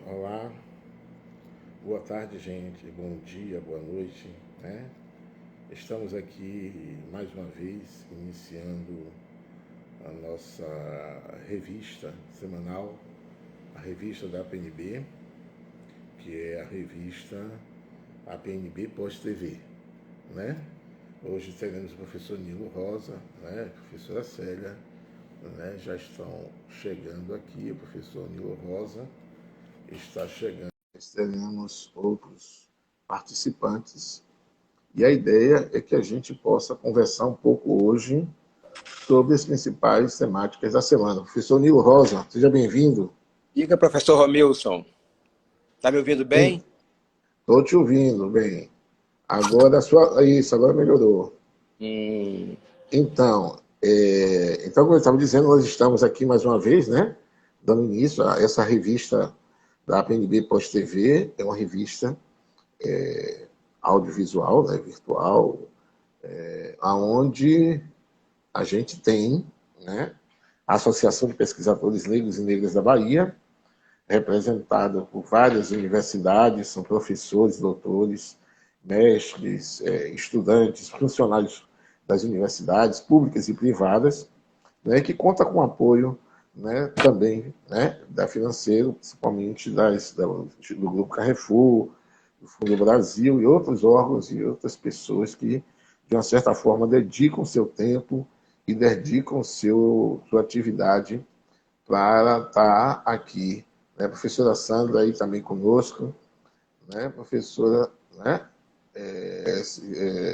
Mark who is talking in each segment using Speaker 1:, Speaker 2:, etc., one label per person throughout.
Speaker 1: Olá, boa tarde, gente, bom dia, boa noite, né? Estamos aqui mais uma vez iniciando a nossa revista semanal, a revista da APNB, que é a revista APNB Pós-TV, né? Hoje teremos o professor Nilo Rosa, né? Professora Célia, né? Já estão chegando aqui, o professor Nilo Rosa está chegando. Teremos outros participantes e a ideia é que a gente possa conversar um pouco hoje sobre as principais temáticas da semana. Professor Nilo Rosa, seja bem-vindo.
Speaker 2: Diga, professor Romilson, está me ouvindo bem?
Speaker 1: Estou te ouvindo bem. Agora isso, agora melhorou.
Speaker 2: Hum,
Speaker 1: Então, como eu estava dizendo, nós estamos aqui mais uma vez, né, dando início a essa revista da APNB Pós-TV, é uma revista audiovisual, né, virtual, aonde a gente tem, né, a Associação de Pesquisadores Negros e Negras da Bahia, representada por várias universidades, são professores, doutores, mestres, estudantes, funcionários das universidades públicas e privadas, né, que conta com apoio, né, também, né, da financeiro, principalmente do Grupo Carrefour, do Fundo Brasil e outros órgãos e outras pessoas que, de uma certa forma, dedicam seu tempo e dedicam sua atividade para estar aqui. Né? Professora Sandra aí também conosco, né? Professora, né?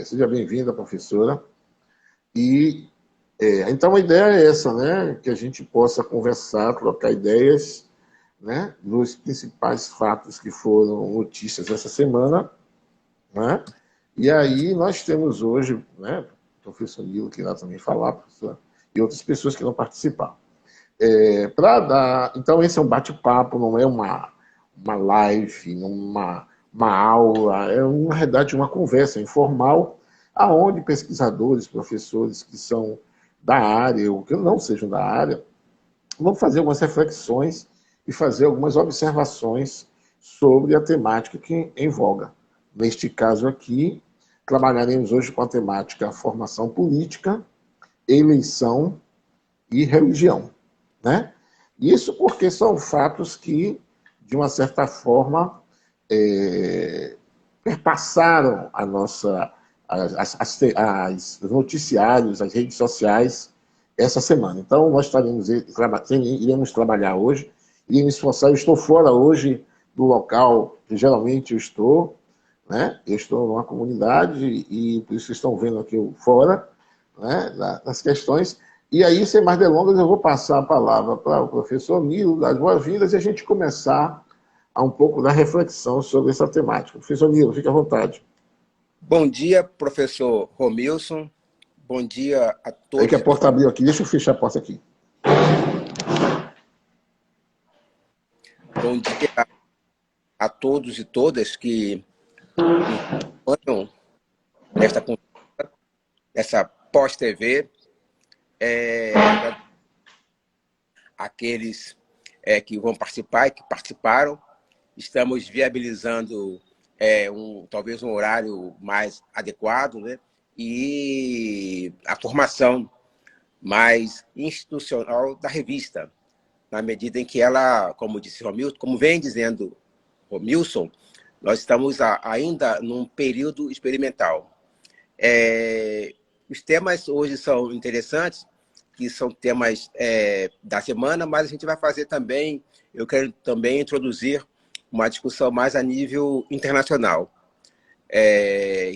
Speaker 1: Seja bem-vinda, professora. E então a ideia é essa, né? Que a gente possa conversar, trocar ideias, né? Dos principais fatos que foram notícias essa semana, né? E aí nós temos hoje, né? O professor Nilo que irá também falar, professor, e outras pessoas que vão participar. Então esse é um bate-papo, não é uma live, uma aula, é na verdade uma conversa informal, aonde pesquisadores, professores que são da área ou que não sejam da área, vão fazer algumas reflexões e fazer algumas observações sobre a temática que em voga. Neste caso aqui, trabalharemos hoje com a temática formação política, eleição e religião, né? Isso porque são fatos que, de uma certa forma, perpassaram a nossa, as noticiários, as redes sociais essa semana. Então, nós iremos trabalhar hoje, iremos esforçar. Eu estou fora hoje do local que geralmente eu estou, né? Eu estou numa comunidade e por isso estão vendo aqui eu fora, né? Das questões. E aí, sem mais delongas, eu vou passar a palavra para o professor Nilo, das boas-vindas, e a gente começar a um pouco da reflexão sobre essa temática. Professor Nilo, fique à vontade.
Speaker 2: bom dia, professor Romilson. Bom dia a
Speaker 1: Aí que
Speaker 2: todos
Speaker 1: a
Speaker 2: e todas.
Speaker 1: porta abriu aqui, deixa eu fechar a porta aqui.
Speaker 2: Bom dia a todos e todas que nos acompanham nesta conversa, nessa pós-TV. Agradeço àqueles que vão participar e que participaram. Estamos viabilizando talvez um horário mais adequado, né? E a formação mais institucional da revista, na medida em que ela, como disse Romilson, como vem dizendo Romilson, nós estamos ainda num período experimental. Os temas hoje são interessantes, que são temas da semana, mas a gente vai fazer também, eu quero também introduzir uma discussão mais a nível internacional,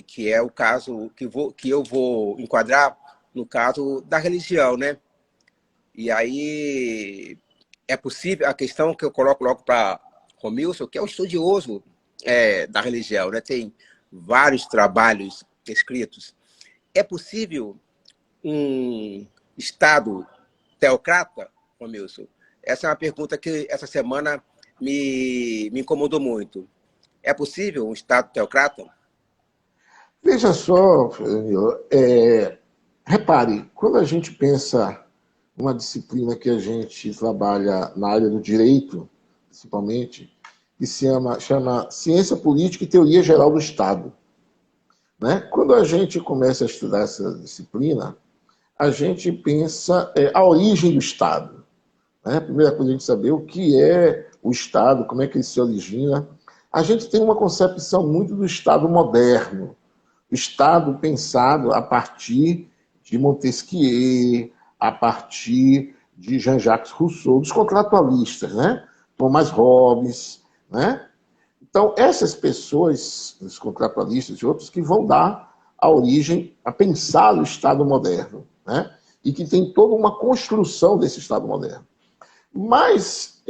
Speaker 2: que é o caso que eu vou enquadrar no caso da religião, né? E aí é possível, a questão que eu coloco logo para Romilson, que é um estudioso da religião, né? Tem vários trabalhos escritos. É possível um Estado teocrata, Romilson? Essa é uma pergunta que essa semana me incomodou muito. É possível um Estado teocrata?
Speaker 1: Veja só, Nilo, repare, quando a gente pensa numa disciplina que a gente trabalha na área do direito, principalmente, que chama Ciência Política e Teoria Geral do Estado. Né? Quando a gente começa a estudar essa disciplina, a gente pensa a origem do Estado. Né? A primeira coisa é a gente saber o que é o Estado, como é que ele se origina. A gente tem uma concepção muito do Estado moderno, o Estado pensado a partir de Montesquieu, a partir de Jean-Jacques Rousseau, dos contratualistas, né? Thomas Hobbes, né? Então, essas pessoas, os contratualistas e outros, que vão dar a origem a pensar o Estado moderno, né? E que tem toda uma construção desse Estado moderno. Mas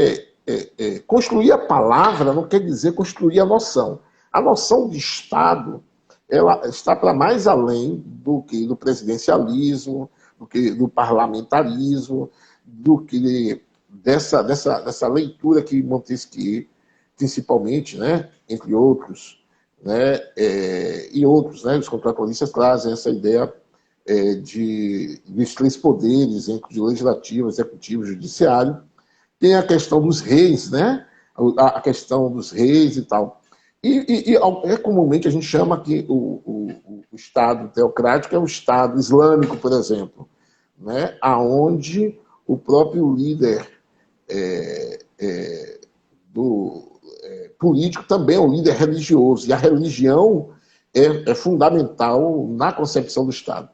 Speaker 1: construir a palavra não quer dizer construir a noção. A noção de Estado, ela está para mais além do que do presidencialismo, do que do parlamentarismo, do que dessa leitura que Montesquieu, principalmente, né, entre outros, né, e outros, né, os contratualistas trazem essa ideia dos três poderes, entre o legislativo, executivo e judiciário. Tem a questão dos reis, né, a questão dos reis e tal. E comumente a gente chama que o Estado teocrático é o Estado islâmico, por exemplo, né, onde o próprio líder político também é um líder religioso, e a religião é fundamental na concepção do Estado.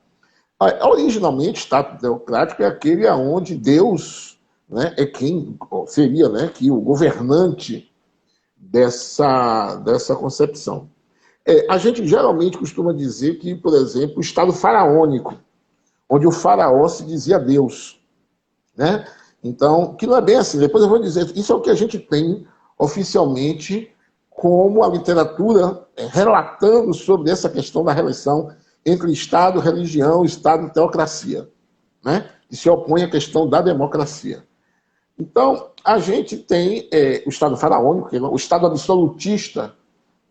Speaker 1: Originalmente, o Estado teocrático é aquele onde Deus, né, é quem seria, né, que o governante dessa concepção. A gente geralmente costuma dizer que, por exemplo, o Estado faraônico, onde o faraó se dizia Deus, né? Então, que não é bem assim. Depois eu vou dizer, isso é o que a gente tem oficialmente como a literatura relatando sobre essa questão da relação entre Estado, religião, Estado e teocracia, né? Que se opõe à questão da democracia. Então, a gente tem o Estado faraônico, o Estado absolutista,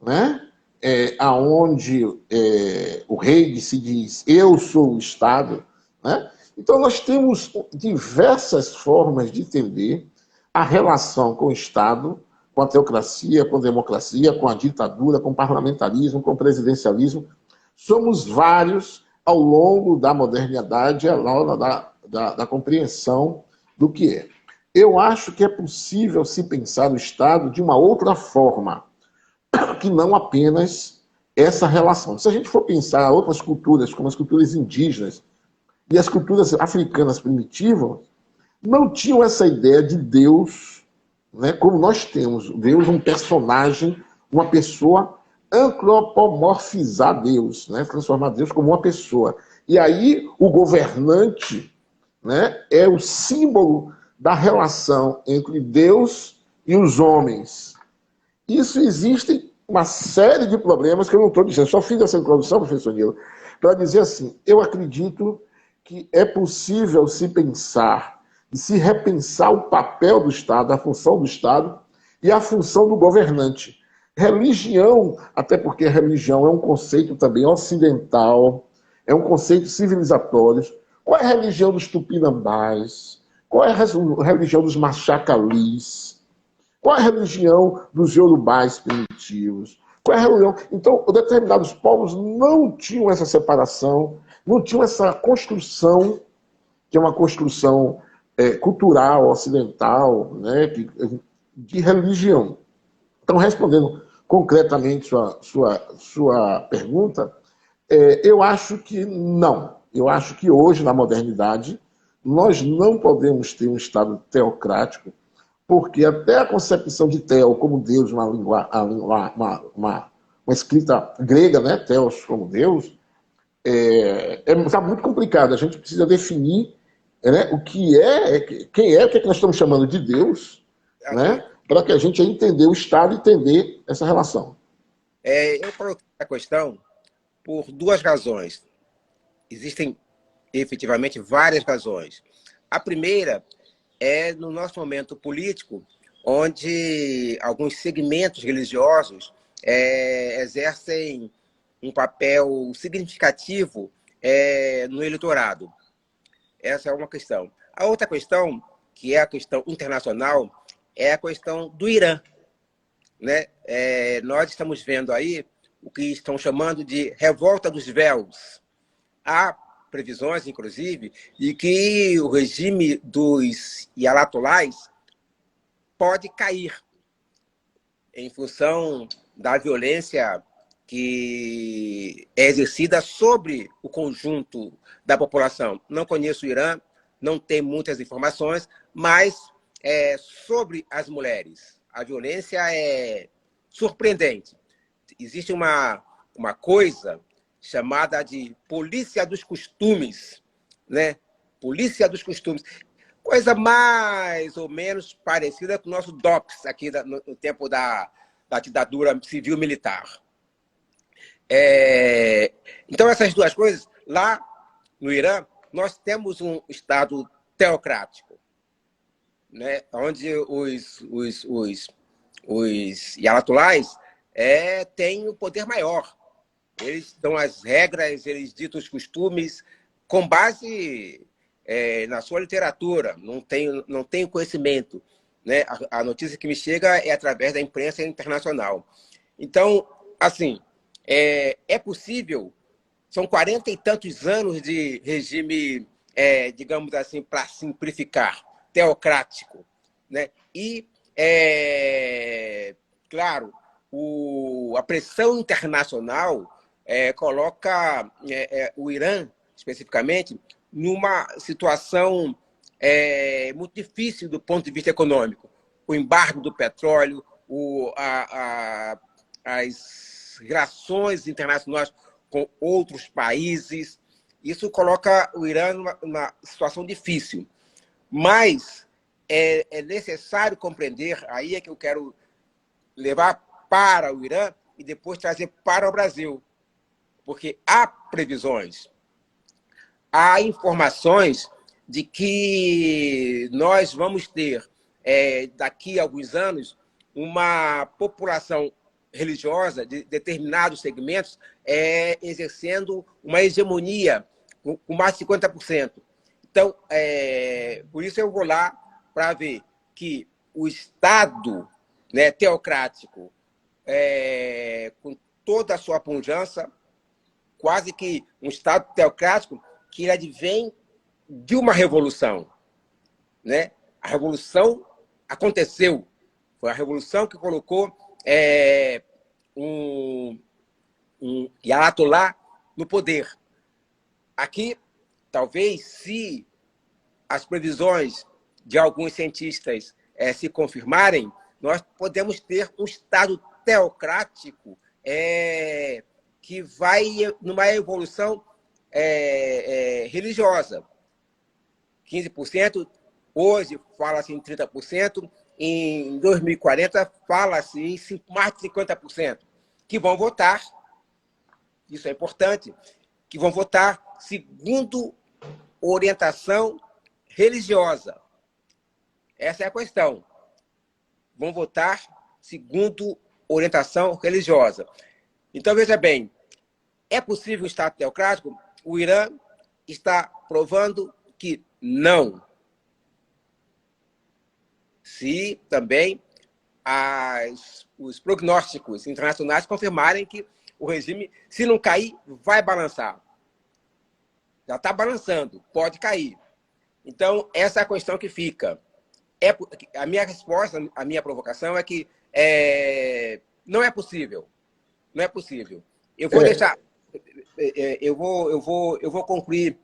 Speaker 1: né? Onde o rei se diz, eu sou o Estado, né? Então, nós temos diversas formas de entender a relação com o Estado, com a teocracia, com a democracia, com a ditadura, com o parlamentarismo, com o presidencialismo. Somos vários ao longo da modernidade, ao longo da compreensão do que é. Eu acho que é possível se pensar o Estado de uma outra forma, que não apenas essa relação. Se a gente for pensar outras culturas, como as culturas indígenas e as culturas africanas primitivas, não tinham essa ideia de Deus, né, como nós temos. Deus, um personagem, uma pessoa, antropomorfizar Deus, né, transformar Deus como uma pessoa. E aí o governante, né, é o símbolo da relação entre Deus e os homens. Isso existe uma série de problemas que eu não estou dizendo. Só fiz essa introdução, professor Nilo, para dizer assim, eu acredito que é possível se pensar e se repensar o papel do Estado, a função do Estado e a função do governante. Religião, até porque a religião é um conceito também ocidental, é um conceito civilizatório. Qual é a religião dos tupinambás? Qual é a religião dos machacalis? Qual é a religião dos iorubás primitivos? Qual é a religião? Então, determinados povos não tinham essa separação, não tinham essa construção, que é uma construção cultural, ocidental, né, de religião. Então, respondendo concretamente sua pergunta, eu acho que não. Eu acho que hoje, na modernidade, nós não podemos ter um Estado teocrático, porque até a concepção de Theo como Deus, uma escrita grega, né, Theos como Deus, está muito complicado. A gente precisa definir, né, o que quem é, o que nós estamos chamando de Deus, né, para que a gente entender o Estado e entender essa relação.
Speaker 2: Eu coloquei a questão por duas razões. Existem efetivamente várias razões. A primeira é no nosso momento político, onde alguns segmentos religiosos exercem um papel significativo no eleitorado. Essa é uma questão. A outra questão, que é a questão internacional, é a questão do Irã. né? Nós estamos vendo aí o que estão chamando de revolta dos véus. Há previsões, inclusive, de que o regime dos Ayatollahs pode cair em função da violência que é exercida sobre o conjunto da população. Não conheço o Irã, não tenho muitas informações, mas sobre as mulheres, a violência é surpreendente. Existe uma coisa chamada de polícia dos costumes, né? Polícia dos costumes. Coisa mais ou menos parecida com o nosso DOPS, aqui no tempo da ditadura civil-militar. Então, essas duas coisas, lá no Irã, nós temos um Estado teocrático, né? Onde os Ayatollahs têm um poder maior. Eles dão as regras, eles ditam os costumes com base na sua literatura, não tenho conhecimento, né? A notícia que me chega é através da imprensa internacional. Então, assim, é possível, são 40 e tantos anos de regime, digamos assim, para simplificar, teocrático, né? E, claro, a pressão internacional coloca o Irã, especificamente, numa situação muito difícil do ponto de vista econômico. O embargo do petróleo, as relações internacionais com outros países, isso coloca o Irã numa situação difícil. Mas é necessário compreender, aí é que eu quero levar para o Irã e depois trazer para o Brasil, porque há previsões, há informações de que nós vamos ter, daqui a alguns anos, uma população religiosa de determinados segmentos exercendo uma hegemonia com mais de 50%. Então, por isso eu vou lá para ver que o Estado, né, teocrático, com toda a sua pujança, quase que um Estado teocrático que ele advém de uma revolução, né? A revolução aconteceu. Foi a revolução que colocou um Ayatollah no poder. Aqui, talvez, se as previsões de alguns cientistas se confirmarem, nós podemos ter um Estado teocrático que vai numa evolução religiosa. 15%, hoje fala-se em 30%, em 2040 fala-se em mais de 50%, que vão votar, isso é importante, que vão votar segundo orientação religiosa. Essa é a questão. Vão votar segundo orientação religiosa. Então, veja bem, é possível um Estado teocrático? O Irã está provando que não. Se também os prognósticos internacionais confirmarem que o regime, se não cair, vai balançar. Já está balançando, pode cair. Então, essa é a questão que fica. A minha resposta, a minha provocação é que não é possível. Não é possível. Eu vou deixar... Eu vou concluir,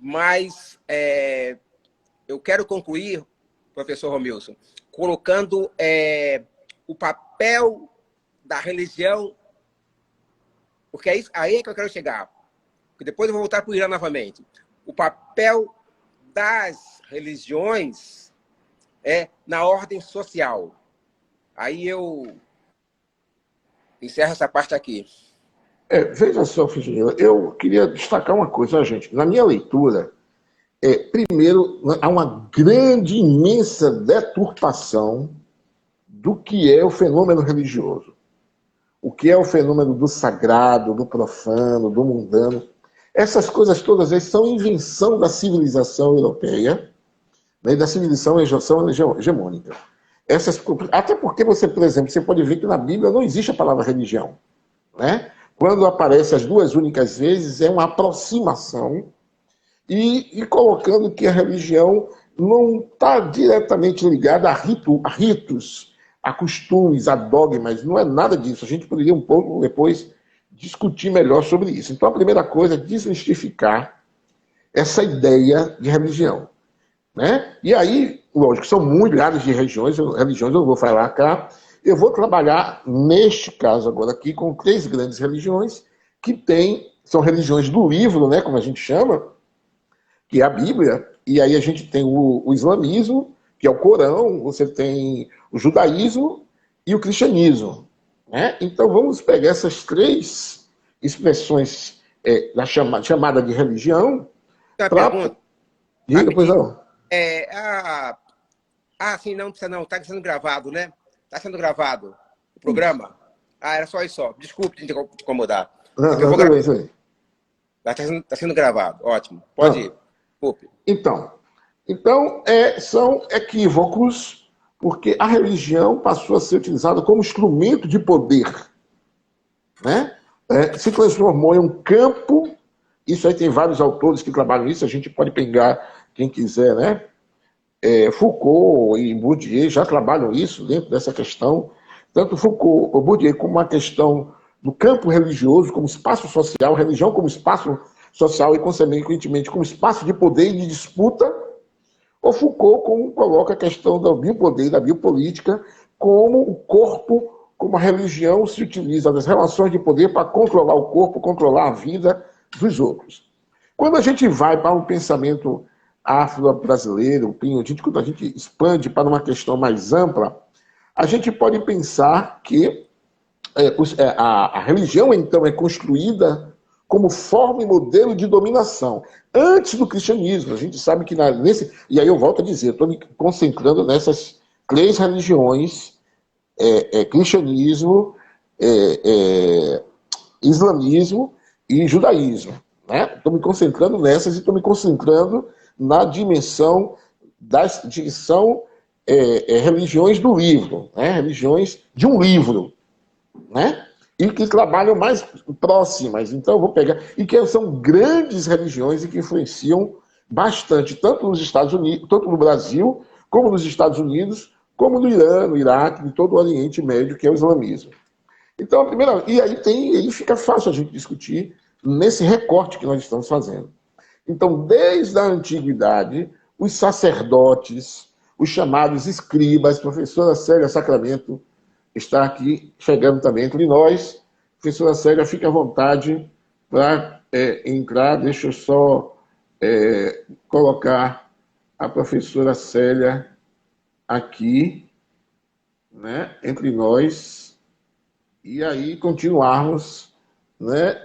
Speaker 2: mas eu quero concluir, professor Romilson, colocando o papel da religião, porque aí é que eu quero chegar, porque depois eu vou voltar para o Irã novamente. O papel das religiões na ordem social. Aí eu encerro essa parte aqui.
Speaker 1: Veja só, Fugênio, eu queria destacar uma coisa, gente. Na minha leitura, primeiro, há uma grande, imensa deturpação do que é o fenômeno religioso. O que é o fenômeno do sagrado, do profano, do mundano. Essas coisas todas são invenção da civilização europeia, né, e da civilização hegemônica. Até porque você, por exemplo, você pode ver que na Bíblia não existe a palavra religião, né? Quando aparece as duas únicas vezes, é uma aproximação e colocando que a religião não está diretamente ligada a ritos, a costumes, a dogmas, não é nada disso. A gente poderia um pouco depois discutir melhor sobre isso. Então, a primeira coisa é desmistificar essa ideia de religião, né? E aí, lógico, são milhares de religiões eu não vou falar cá. Eu vou trabalhar, neste caso agora aqui, com 3 grandes religiões que são religiões do livro, né, como a gente chama, que é a Bíblia, e aí a gente tem o islamismo, que é o Corão, você tem o judaísmo e o cristianismo, né? Então vamos pegar essas 3 expressões da chamada de religião
Speaker 2: Uma
Speaker 1: para...
Speaker 2: pergunta,
Speaker 1: Diga, pois
Speaker 2: rapidinho.
Speaker 1: não.
Speaker 2: Sim, não precisa não, está sendo gravado, né? Está sendo gravado o programa? Era só isso, só. Desculpe te incomodar.
Speaker 1: Não,
Speaker 2: É que eu vou
Speaker 1: tudo bem,
Speaker 2: gravar.
Speaker 1: tudo bem.
Speaker 2: Está sendo gravado, ótimo. Pode ir. Desculpe.
Speaker 1: Então são equívocos, porque a religião passou a ser utilizada como instrumento de poder, né? Se transformou em um campo. Isso aí tem vários autores que trabalham nisso, a gente pode pegar quem quiser, né? Foucault e Bourdieu já trabalham isso dentro dessa questão. Tanto Foucault ou Bourdieu como uma questão do campo religioso como espaço social, religião como espaço social e, consequentemente, como espaço de poder e de disputa, ou Foucault como coloca a questão do biopoder, da biopolítica, como o corpo, como a religião se utiliza das relações de poder para controlar o corpo, controlar a vida dos outros. Quando a gente vai para um pensamento afro-brasileiro, quando a gente expande para uma questão mais ampla, a gente pode pensar que a religião, então, é construída como forma e modelo de dominação. Antes do cristianismo, a gente sabe que e aí eu volto a dizer, estou me concentrando nessas 3 religiões, cristianismo, islamismo e judaísmo, né? Estou me concentrando nessas e estou me concentrando na dimensão que são religiões do livro, né? Religiões de um livro, né? E que trabalham mais próximas. Então, eu vou pegar... E que são grandes religiões e que influenciam bastante, tanto nos Estados Unidos, tanto no Brasil, como nos Estados Unidos, como no Irã, no Iraque, em todo o Oriente Médio, que é o islamismo. Então, a primeira... E aí fica fácil a gente discutir nesse recorte que nós estamos fazendo. Então, desde a antiguidade, os sacerdotes, os chamados escribas, professora Célia Sacramento está aqui chegando também entre nós. Professora Célia, fique à vontade para entrar. Deixa eu só colocar a professora Célia aqui, né, entre nós, e aí continuarmos, né,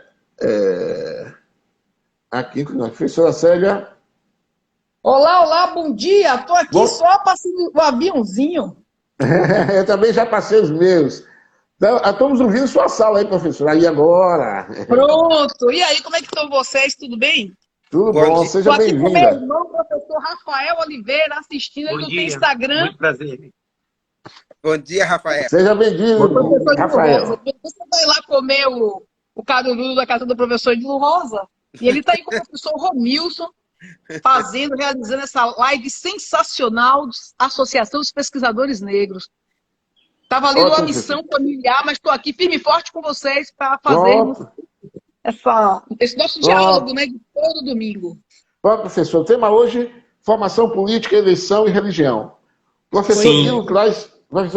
Speaker 1: aqui entre nós. Professora Célia.
Speaker 3: Olá, olá, bom dia. Estou aqui só passando o aviãozinho.
Speaker 1: Eu também já passei os meus. Então, estamos ouvindo sua sala aí, professora. Aí agora.
Speaker 3: Pronto. E aí, como é que estão vocês? Tudo bem?
Speaker 1: Tudo bom, seja bem-vinda.
Speaker 3: Estou aqui com meu irmão, professor Rafael Oliveira, assistindo. Ele não tem Instagram.
Speaker 2: Muito prazer. Bom dia, Rafael.
Speaker 1: Seja bem-vindo, Rafael.
Speaker 3: Você vai lá comer o caruru da casa do professor Edilo Rosa, e ele está aí com o professor Romilson, realizando essa live sensacional de Associação dos Pesquisadores Negros. Estava ali numa missão familiar, mas estou aqui firme e forte com vocês para fazermos esse nosso diálogo, né, de todo domingo.
Speaker 1: Bom, professor, o tema hoje, formação política, eleição e religião. O professor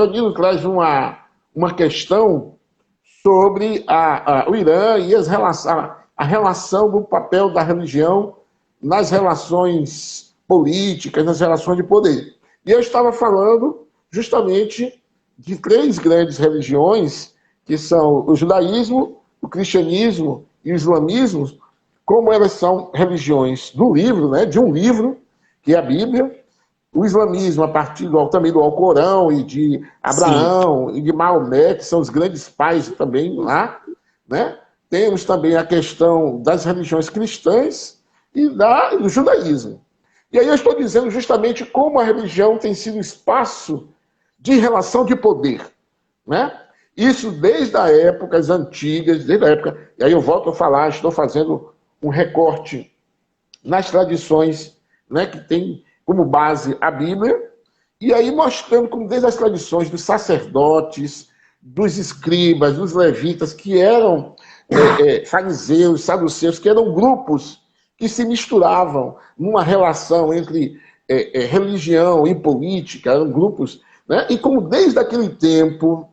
Speaker 1: Nilo traz uma questão sobre o Irã e a relação do papel da religião nas relações políticas, nas relações de poder. E eu estava falando justamente de 3 grandes religiões, que são o judaísmo, o cristianismo e o islamismo, como elas são religiões do livro, né, de um livro, que é a Bíblia, o islamismo a partir também do Alcorão e de Abraão e de Maomé, que são os grandes pais também lá, né? Temos também a questão das religiões cristãs e do judaísmo. E aí eu estou dizendo justamente como a religião tem sido espaço de relação de poder, né? Isso desde as épocas antigas, desde a época... E aí eu volto a falar, estou fazendo um recorte nas tradições, né, que tem como base a Bíblia, e aí mostrando como desde as tradições dos sacerdotes, dos escribas, dos levitas, que eram fariseus, saduceus, que eram grupos que se misturavam numa relação entre religião e política, eram grupos, né? E como desde aquele tempo,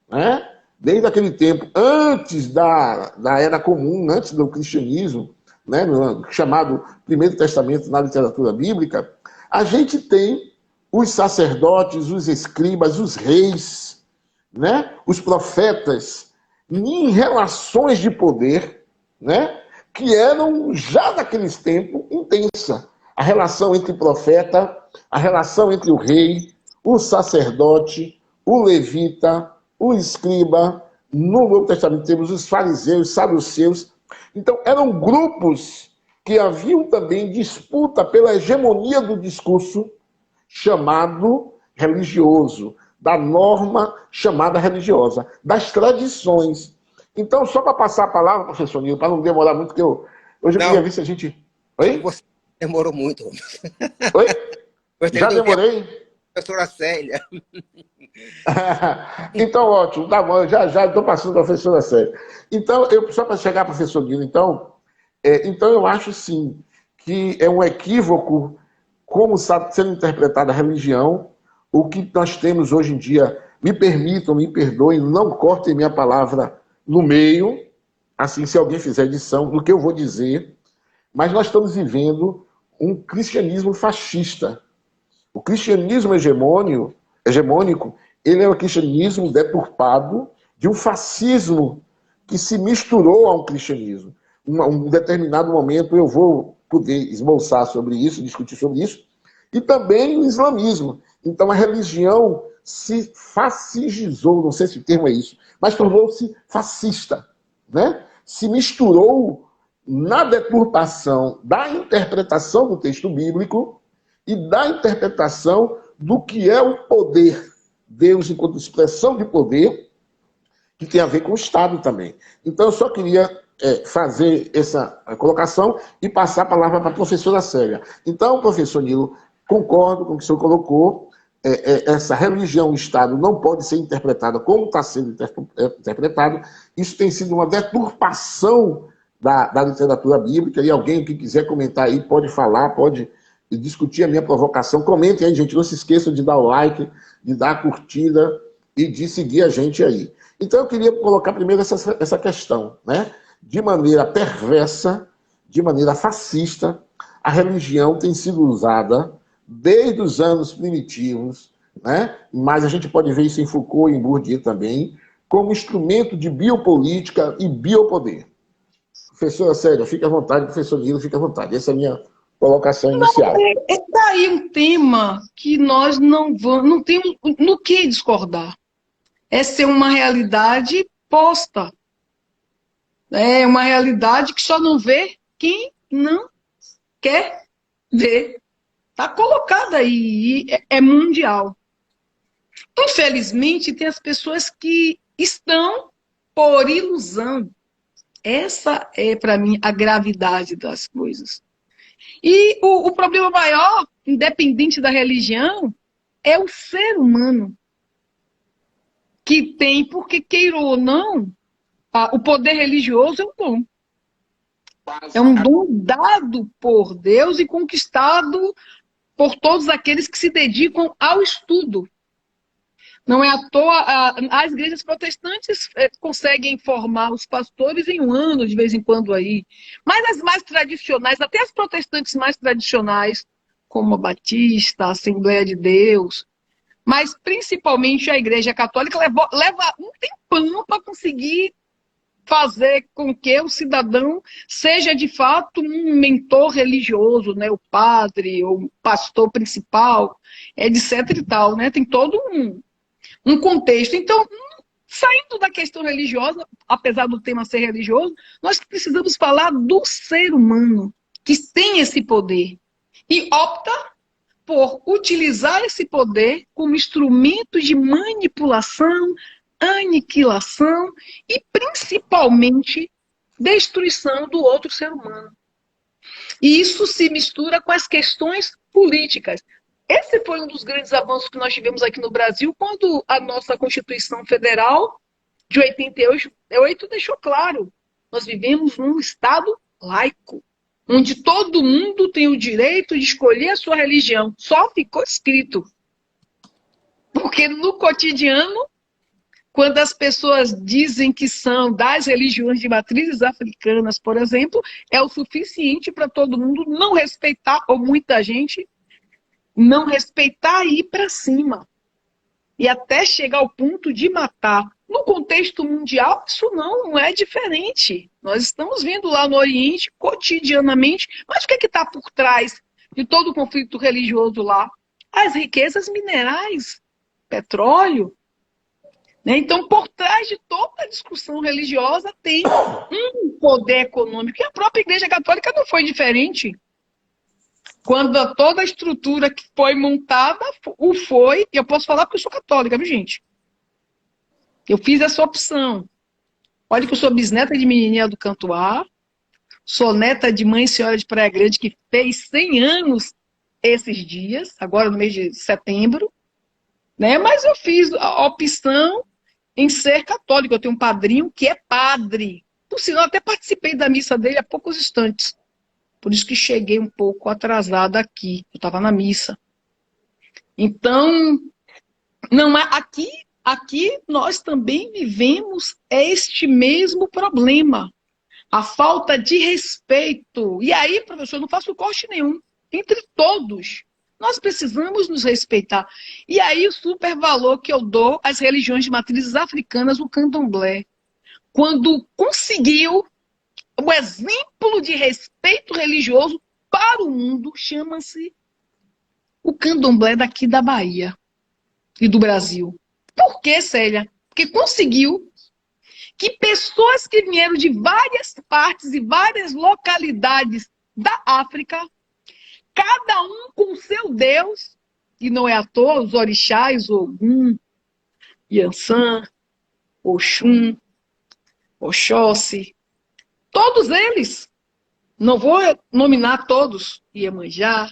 Speaker 1: né? Desde aquele tempo, antes da Era Comum, antes do cristianismo, né? No chamado Primeiro Testamento na literatura bíblica, a gente tem os sacerdotes, os escribas, os reis, né? Os profetas, em relações de poder, né? Que eram, já naqueles tempos, intensa. A relação entre o profeta, a relação entre o rei, o sacerdote, o levita, o escriba. No Novo Testamento temos os fariseus, os saduceus. Então, eram grupos que haviam também disputa pela hegemonia do discurso chamado religioso, da norma chamada religiosa, das tradições. Então, só para passar a palavra, professor Nilo, para não demorar muito, que eu hoje eu queria ver se a gente... Oi?
Speaker 2: Você demorou muito.
Speaker 1: Oi? Já demorei?
Speaker 2: Professora Célia.
Speaker 1: Então, ótimo, tá bom, já estou passando a professora Célia. Então, só para chegar, professor Nilo, então eu acho, sim, que é um equívoco como está sendo interpretada a religião, o que nós temos hoje em dia. Me permitam, me perdoem, não cortem minha palavra no meio, assim, se alguém fizer edição, do que eu vou dizer, mas nós estamos vivendo um cristianismo fascista. O cristianismo hegemônico, ele é um cristianismo deturpado de um fascismo que se misturou a um cristianismo. Um determinado momento eu vou poder esboçar sobre isso, discutir sobre isso, e também o islamismo. Então a religião se fascizou, não sei se o termo é isso, mas tornou-se fascista, né? Se misturou na deturpação da interpretação do texto bíblico e da interpretação do que é o poder. Deus enquanto expressão de poder, que tem a ver com o Estado também. Então eu só queria fazer essa colocação e passar a palavra para a professora Célia. Então, professor Nilo, concordo com o que o senhor colocou. Essa religião, o Estado, não pode ser interpretada como está sendo interpretado. Isso tem sido uma deturpação da literatura bíblica, e alguém que quiser comentar aí pode falar, pode discutir a minha provocação. Comentem aí, gente, não se esqueçam de dar o like, de dar a curtida e de seguir a gente aí. Então eu queria colocar primeiro essa questão, né? De maneira perversa, de maneira fascista, a religião tem sido usada desde os anos primitivos, né? Mas a gente pode ver isso em Foucault e em Bourdieu também, como instrumento de biopolítica e biopoder. Professora Célia, fique à vontade, professor Nilo, fique à vontade. Essa é a minha colocação inicial.
Speaker 3: É daí um tema que nós não temos no que discordar. Essa é uma realidade posta. É uma realidade que só não vê quem não quer ver. Está colocada aí, é mundial. Infelizmente, tem as pessoas que estão por ilusão. Essa é, para mim, a gravidade das coisas. E o problema maior, independente da religião, é o ser humano. Que tem, porque queira ou não, o poder religioso é um dom. É um dom dado por Deus e conquistado por todos aqueles que se dedicam ao estudo. Não é à toa, as igrejas protestantes conseguem formar os pastores em um ano, de vez em quando aí. Mas as mais tradicionais, até as protestantes mais tradicionais, como a Batista, a Assembleia de Deus, mas principalmente a Igreja Católica, leva um tempão para conseguir fazer com que o cidadão seja de fato um mentor religioso, né? O padre, ou o pastor principal, etc e tal, né? Tem todo um contexto. Então, saindo da questão religiosa, apesar do tema ser religioso, nós precisamos falar do ser humano, que tem esse poder, e opta por utilizar esse poder como instrumento de manipulação, aniquilação e, principalmente, destruição do outro ser humano. E isso se mistura com as questões políticas. Esse foi um dos grandes avanços que nós tivemos aqui no Brasil, quando a nossa Constituição Federal de 88 deixou claro: nós vivemos num Estado laico, onde todo mundo tem o direito de escolher a sua religião. Só ficou escrito. Porque no cotidiano, quando as pessoas dizem que são das religiões de matrizes africanas, por exemplo, é o suficiente para todo mundo não respeitar, ou muita gente não respeitar e ir para cima. E até chegar ao ponto de matar. No contexto mundial, isso não é diferente. Nós estamos vendo lá no Oriente, cotidianamente, mas o que está por trás de todo o conflito religioso lá? As riquezas minerais, petróleo. Né? Então, por trás de toda a discussão religiosa, tem um poder econômico. E a própria Igreja Católica não foi diferente. Quando toda a estrutura que foi montada, eu posso falar porque eu sou católica, viu, gente? Eu fiz essa opção. Olha que eu sou bisneta de menininha do Cantuá, sou neta de mãe e senhora de Praia Grande, que fez 100 anos esses dias, agora no mês de setembro, né? Mas eu fiz a opção em ser católico. Eu tenho um padrinho que é padre. Por sinal, até participei da missa dele há poucos instantes. Por isso que cheguei um pouco atrasada aqui. Eu estava na missa. Então, não é aqui nós também vivemos este mesmo problema. A falta de respeito. E aí, professor, eu não faço corte nenhum. Entre todos. Nós precisamos nos respeitar. E aí o super valor que eu dou às religiões de matrizes africanas, o candomblé. Quando conseguiu o exemplo de respeito religioso para o mundo, chama-se o candomblé daqui da Bahia e do Brasil. Por quê, Célia? Porque conseguiu que pessoas que vieram de várias partes e várias localidades da África, cada um com o seu Deus, e não é à toa os orixás, Ogum, Yansan, Oxum, Oxóssi, todos eles, não vou nominar todos, Iemanjá,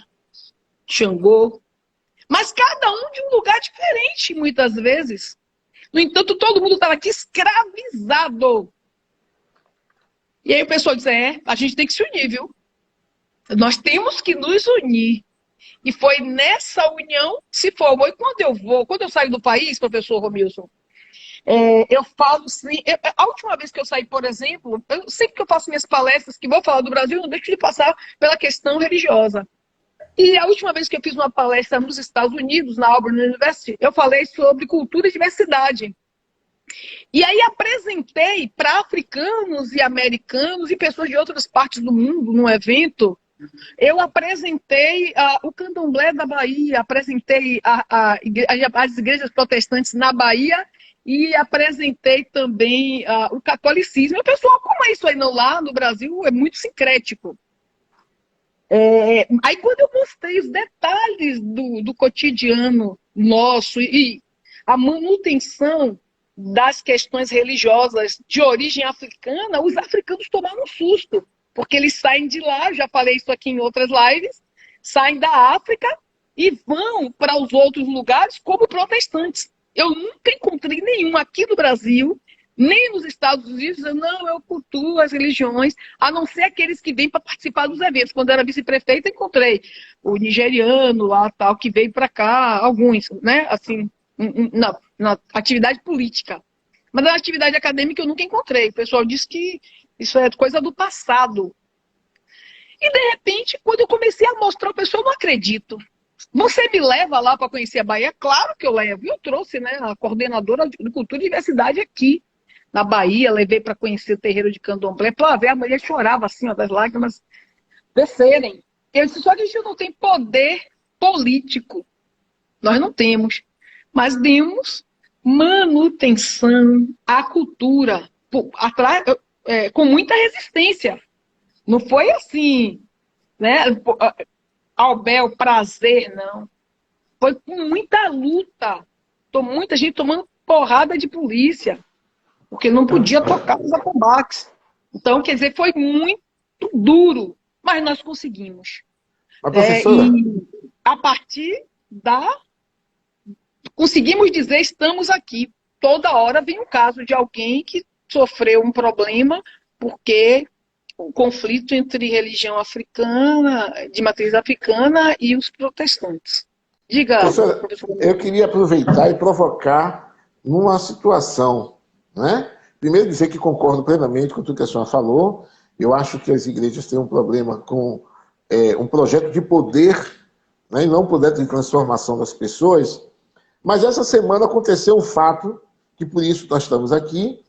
Speaker 3: Xangô, mas cada um de um lugar diferente, muitas vezes. No entanto, todo mundo estava aqui escravizado. E aí o pessoal diz, a gente tem que se unir, viu? Nós temos que nos unir. E foi nessa união que se formou. E quando eu saio do país, professor Romilson, eu falo assim, a última vez que eu saí, por exemplo, sempre que eu faço minhas palestras, que vou falar do Brasil, eu não deixo de passar pela questão religiosa. E a última vez que eu fiz uma palestra nos Estados Unidos, na Auburn University, eu falei sobre cultura e diversidade. E aí apresentei para africanos e americanos e pessoas de outras partes do mundo, num evento, eu apresentei o candomblé da Bahia, apresentei as igrejas protestantes na Bahia e apresentei também o catolicismo. E o pessoal, como é isso aí não lá no Brasil, é muito sincrético. Aí quando eu mostrei os detalhes do cotidiano nosso e a manutenção das questões religiosas de origem africana, os africanos tomaram um susto, porque eles saem de lá, já falei isso aqui em outras lives, saem da África e vão para os outros lugares como protestantes. Eu nunca encontrei nenhum aqui no Brasil, nem nos Estados Unidos, não, eu cultuo as religiões, a não ser aqueles que vêm para participar dos eventos. Quando eu era vice-prefeita, encontrei o nigeriano lá, tal, que veio para cá, alguns, né, assim, na atividade política. Mas na atividade acadêmica eu nunca encontrei. O pessoal diz que isso é coisa do passado. E, de repente, quando eu comecei a mostrar, o pessoal, não acredito. Você me leva lá para conhecer a Bahia? Claro que eu levo. E eu trouxe, né, a coordenadora de Cultura e Diversidade aqui na Bahia, levei para conhecer o terreiro de Candomblé. Para ver, a mulher chorava assim, ó, das lágrimas descerem. Eu disse, só que a gente não tem poder político. Nós não temos. Mas demos manutenção à cultura, com muita resistência. Não foi assim, né? Albel, prazer, não. Foi com muita luta. Muita gente tomando porrada de polícia, porque não podia tocar os atabaques. Então, quer dizer, foi muito duro, mas nós conseguimos.
Speaker 1: Mas, professora...
Speaker 3: E a partir da... Conseguimos dizer, estamos aqui. Toda hora vem um caso de alguém que sofreu um problema porque o conflito entre religião africana, de matriz africana, e os protestantes. Diga,
Speaker 1: professora,
Speaker 3: professor.
Speaker 1: eu queria aproveitar e provocar numa situação, né? Primeiro dizer que concordo plenamente com tudo que a senhora falou. Eu acho que as igrejas têm um problema com um projeto de poder, né, e não um projeto de transformação das pessoas. Mas essa semana aconteceu um fato, que por isso nós estamos aqui,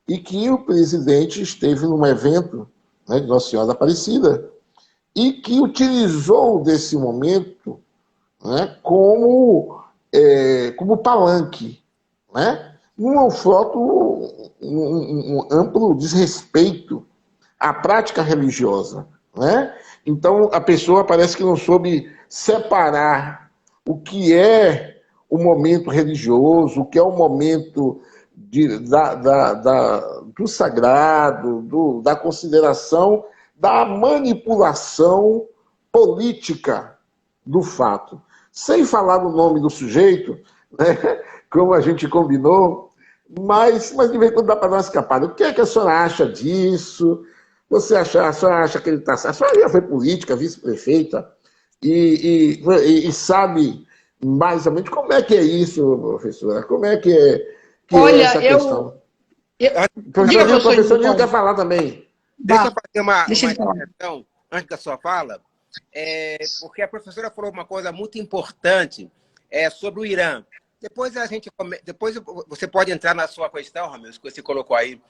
Speaker 1: e que o presidente esteve num evento, né, de Nossa Senhora da Aparecida, e que utilizou desse momento, né, como palanque, né, um amplo desrespeito à prática religiosa, né? Então a pessoa parece que não soube separar o que é o momento religioso, o que é o momento do sagrado, da consideração, da manipulação política do fato. Sem falar no nome do sujeito, né, como a gente combinou, mas de vez em quando dá para dar uma escapada. O que é que a senhora acha disso? A senhora acha que ele está... A senhora já foi política, vice-prefeita, e sabe mais ou menos como é que é isso, professora? Como é que
Speaker 3: Olha,
Speaker 1: é essa questão? O professor Nilo quer falar também.
Speaker 2: Deixa eu fazer uma
Speaker 3: questão
Speaker 2: antes da sua fala, porque a professora falou uma coisa muito importante sobre o Irã. Depois você pode entrar na sua questão, Ramiro, que você colocou aí.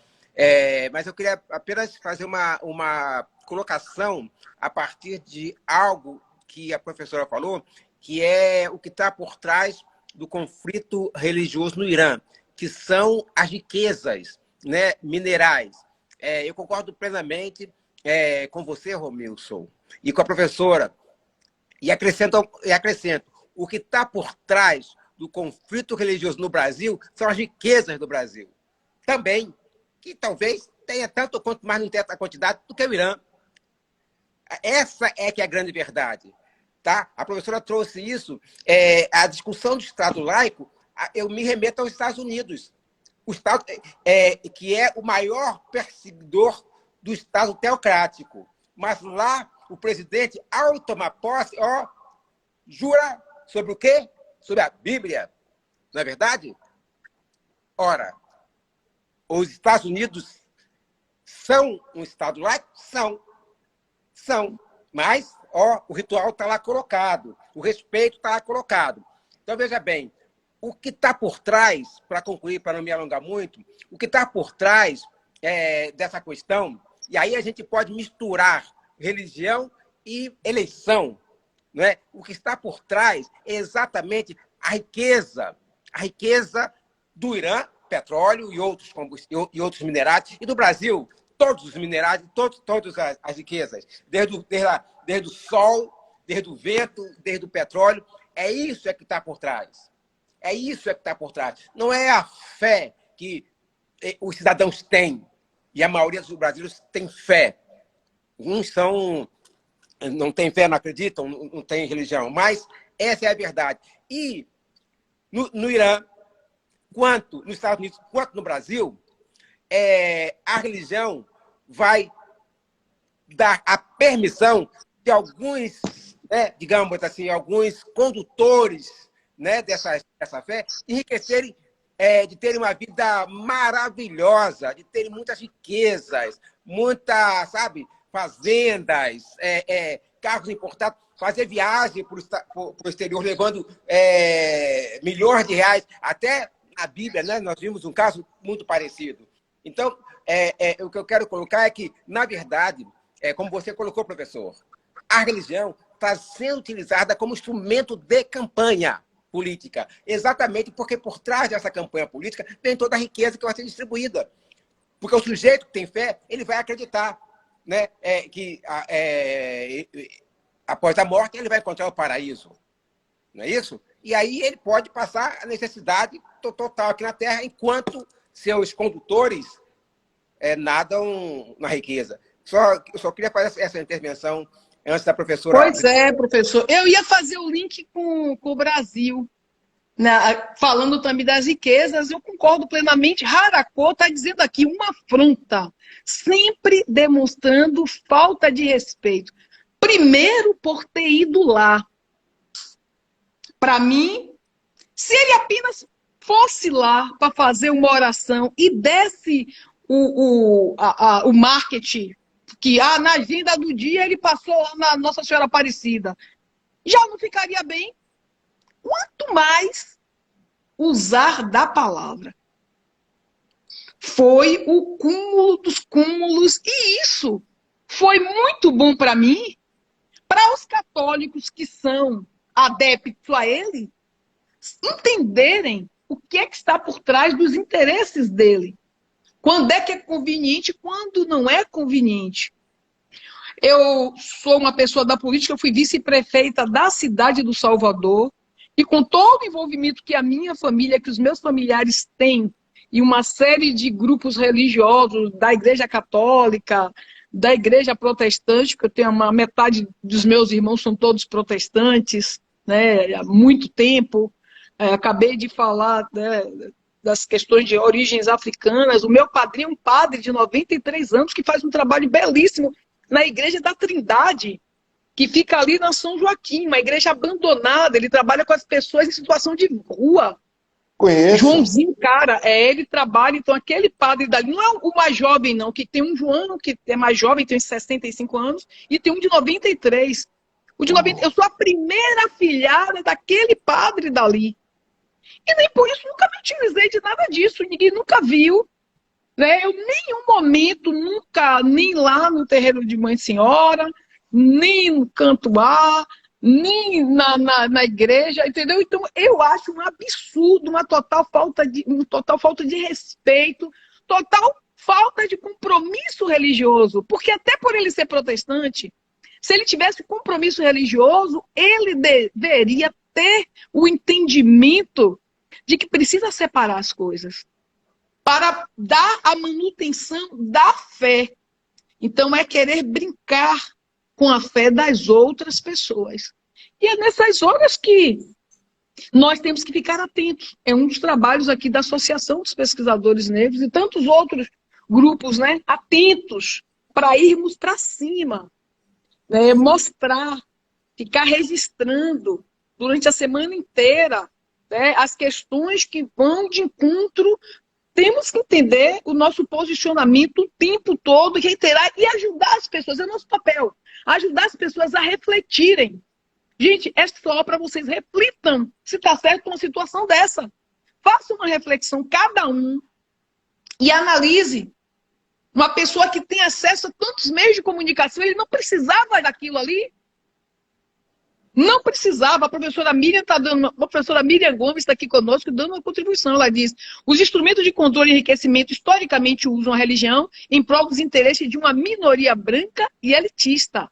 Speaker 2: Mas eu queria apenas fazer uma colocação a partir de algo que a professora falou, que é o que está por trás do conflito religioso no Irã, que são as riquezas, né, minerais. Eu concordo plenamente com você, Romilson, e com a professora, e acrescento, o que está por trás do conflito religioso no Brasil são as riquezas do Brasil. Também, que talvez tenha tanto quanto mais não tenha a quantidade do que o Irã. Essa é que é a grande verdade. Tá? A professora trouxe isso, a discussão do Estado laico, eu me remeto aos Estados Unidos, o Estado, que é o maior perseguidor do Estado teocrático. Mas lá, o presidente, ao tomar posse, jura sobre o quê? Sobre a Bíblia. Não é verdade? Ora, os Estados Unidos são um Estado laico? São. Mas, o ritual está lá colocado, o respeito está lá colocado. Então, veja bem, o que está por trás, para concluir, para não me alongar muito, o que está por trás dessa questão, e aí a gente pode misturar religião e eleição, não é? O que está por trás é exatamente a riqueza do Irã, petróleo e outros minerais, e do Brasil, todos os minerais, todas as riquezas, desde o sol, desde o vento, desde o petróleo. É isso que está por trás. É isso que está por trás. Não é a fé que os cidadãos têm, e a maioria dos brasileiros tem fé. Uns não têm fé, não acreditam, não têm religião, mas essa é a verdade. E no Irã, quanto nos Estados Unidos, quanto no Brasil, a religião vai dar a permissão de alguns, digamos assim, alguns condutores, né, dessa fé, enriquecerem, de terem uma vida maravilhosa, de terem muitas riquezas, muitas, sabe, fazendas, carros importados, fazer viagem para o exterior, levando milhões de reais. Até na Bíblia, né, nós vimos um caso muito parecido. Então, o que eu quero colocar é que, na verdade, como você colocou, professor, a religião está sendo utilizada como instrumento de campanha política, exatamente porque por trás dessa campanha política tem toda a riqueza que vai ser distribuída. Porque o sujeito que tem fé, ele vai acreditar, né, que após a morte, ele vai encontrar o paraíso. Não é isso? E aí ele pode passar a necessidade total aqui na Terra, enquanto seus condutores nadam na riqueza. Eu só queria fazer essa intervenção antes da professora...
Speaker 3: Pois é, professor. Eu ia fazer o link com o Brasil, né? Falando também das riquezas, eu concordo plenamente. Haracô está dizendo aqui uma afronta, sempre demonstrando falta de respeito. Primeiro, por ter ido lá. Para mim, se ele apenas fosse lá para fazer uma oração e desse o marketing, que na agenda do dia ele passou lá na Nossa Senhora Aparecida, já não ficaria bem? Quanto mais usar da palavra. Foi o cúmulo dos cúmulos, e isso foi muito bom para mim, para os católicos que são adeptos a ele, entenderem o que é que está por trás dos interesses dele. Quando é que é conveniente, quando não é conveniente. Eu sou uma pessoa da política, eu fui vice-prefeita da cidade do Salvador, e com todo o envolvimento que a minha família, que os meus familiares têm, e uma série de grupos religiosos, da Igreja Católica, da Igreja Protestante, porque eu tenho metade dos meus irmãos são todos protestantes, né, há muito tempo. Acabei de falar, né, das questões de origens africanas. O meu padrinho é um padre de 93 anos que faz um trabalho belíssimo na Igreja da Trindade, que fica ali na São Joaquim, uma igreja abandonada. Ele trabalha com as pessoas em situação de rua.
Speaker 1: Conheço.
Speaker 3: Joãozinho, cara, ele trabalha, então aquele padre dali, não é o mais jovem não, que tem um João que é mais jovem, tem uns 65 anos, e tem um de 93. O de 90, eu sou a primeira filhada daquele padre dali. E nem por isso nunca me utilizei de nada disso, ninguém nunca viu. Né? Eu, em nenhum momento, nunca, nem lá no terreiro de Mãe Senhora, nem no canto A, nem na igreja, entendeu? Então, eu acho um absurdo, uma total falta de respeito, total falta de compromisso religioso. Porque até por ele ser protestante, se ele tivesse compromisso religioso, ele deveria ter o entendimento de que precisa separar as coisas para dar a manutenção da fé. Então, é querer brincar com a fé das outras pessoas. E é nessas horas que nós temos que ficar atentos. É um dos trabalhos aqui da Associação dos Pesquisadores Negros e tantos outros grupos, né, atentos para irmos para cima, né, mostrar, ficar registrando durante a semana inteira, né, as questões que vão de encontro. Temos que entender o nosso posicionamento o tempo todo, reiterar e ajudar as pessoas. É nosso papel. Ajudar as pessoas a refletirem. Gente, é só para vocês reflitam se está certo uma situação dessa. Faça uma reflexão, cada um, e analise. Uma pessoa que tem acesso a tantos meios de comunicação, ele não precisava daquilo ali. Não precisava. A professora Miriam Gomes está aqui conosco dando uma contribuição. Ela diz: os instrumentos de controle e enriquecimento historicamente usam a religião em prol dos interesses de uma minoria branca e elitista.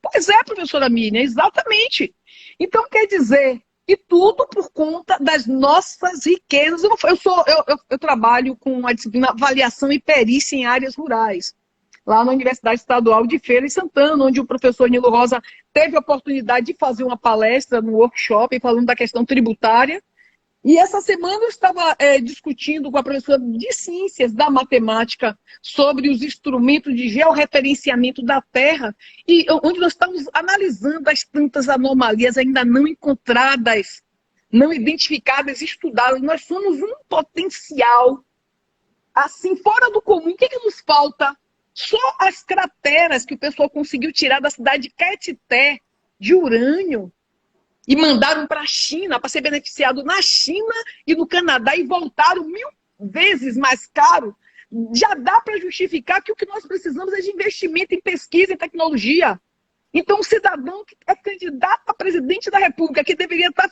Speaker 3: Pois é, professora Miriam, exatamente. Então quer dizer, e tudo por conta das nossas riquezas. Eu trabalho com a disciplina avaliação e perícia em áreas rurais, lá na Universidade Estadual de Feira de Santana, onde o professor Nilo Rosa teve a oportunidade de fazer uma palestra no workshop falando da questão tributária. E essa semana eu estava discutindo com a professora de Ciências da Matemática sobre os instrumentos de georreferenciamento da Terra, e onde nós estamos analisando as tantas anomalias ainda não encontradas, não identificadas, estudadas. Nós somos um potencial, assim, fora do comum. O que nos falta? Só as crateras que o pessoal conseguiu tirar da cidade de Caetité, de urânio, e mandaram para a China, para ser beneficiado na China e no Canadá, e voltaram 1000 vezes mais caro. Já dá para justificar que o que nós precisamos é de investimento em pesquisa e tecnologia. Então, um cidadão que é candidato a presidente da República, que deveria estar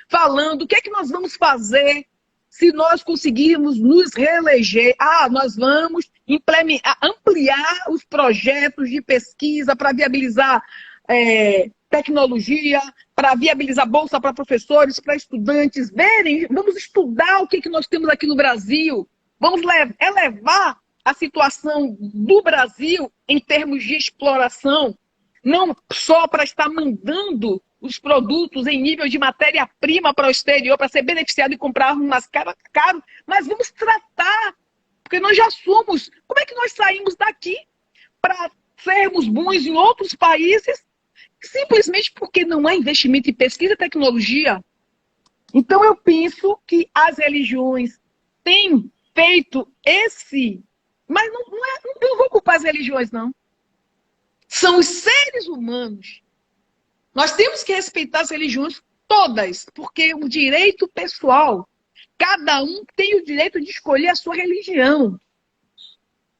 Speaker 3: falando o que é que nós vamos fazer se nós conseguirmos nos reeleger. Nós vamos ampliar os projetos de pesquisa para viabilizar tecnologia, para viabilizar bolsa para professores, para estudantes verem, vamos estudar o que nós temos aqui no Brasil, vamos elevar a situação do Brasil em termos de exploração, não só para estar mandando os produtos em nível de matéria-prima para o exterior, para ser beneficiado e comprar mais caro, mas vamos tratar, porque nós já somos. Como é que nós saímos daqui para sermos bons em outros países, simplesmente porque não há investimento em pesquisa e tecnologia? Então eu penso que as religiões têm feito esse... Mas eu não vou culpar as religiões, não. São os seres humanos. Nós temos que respeitar as religiões todas, porque o direito pessoal, cada um tem o direito de escolher a sua religião.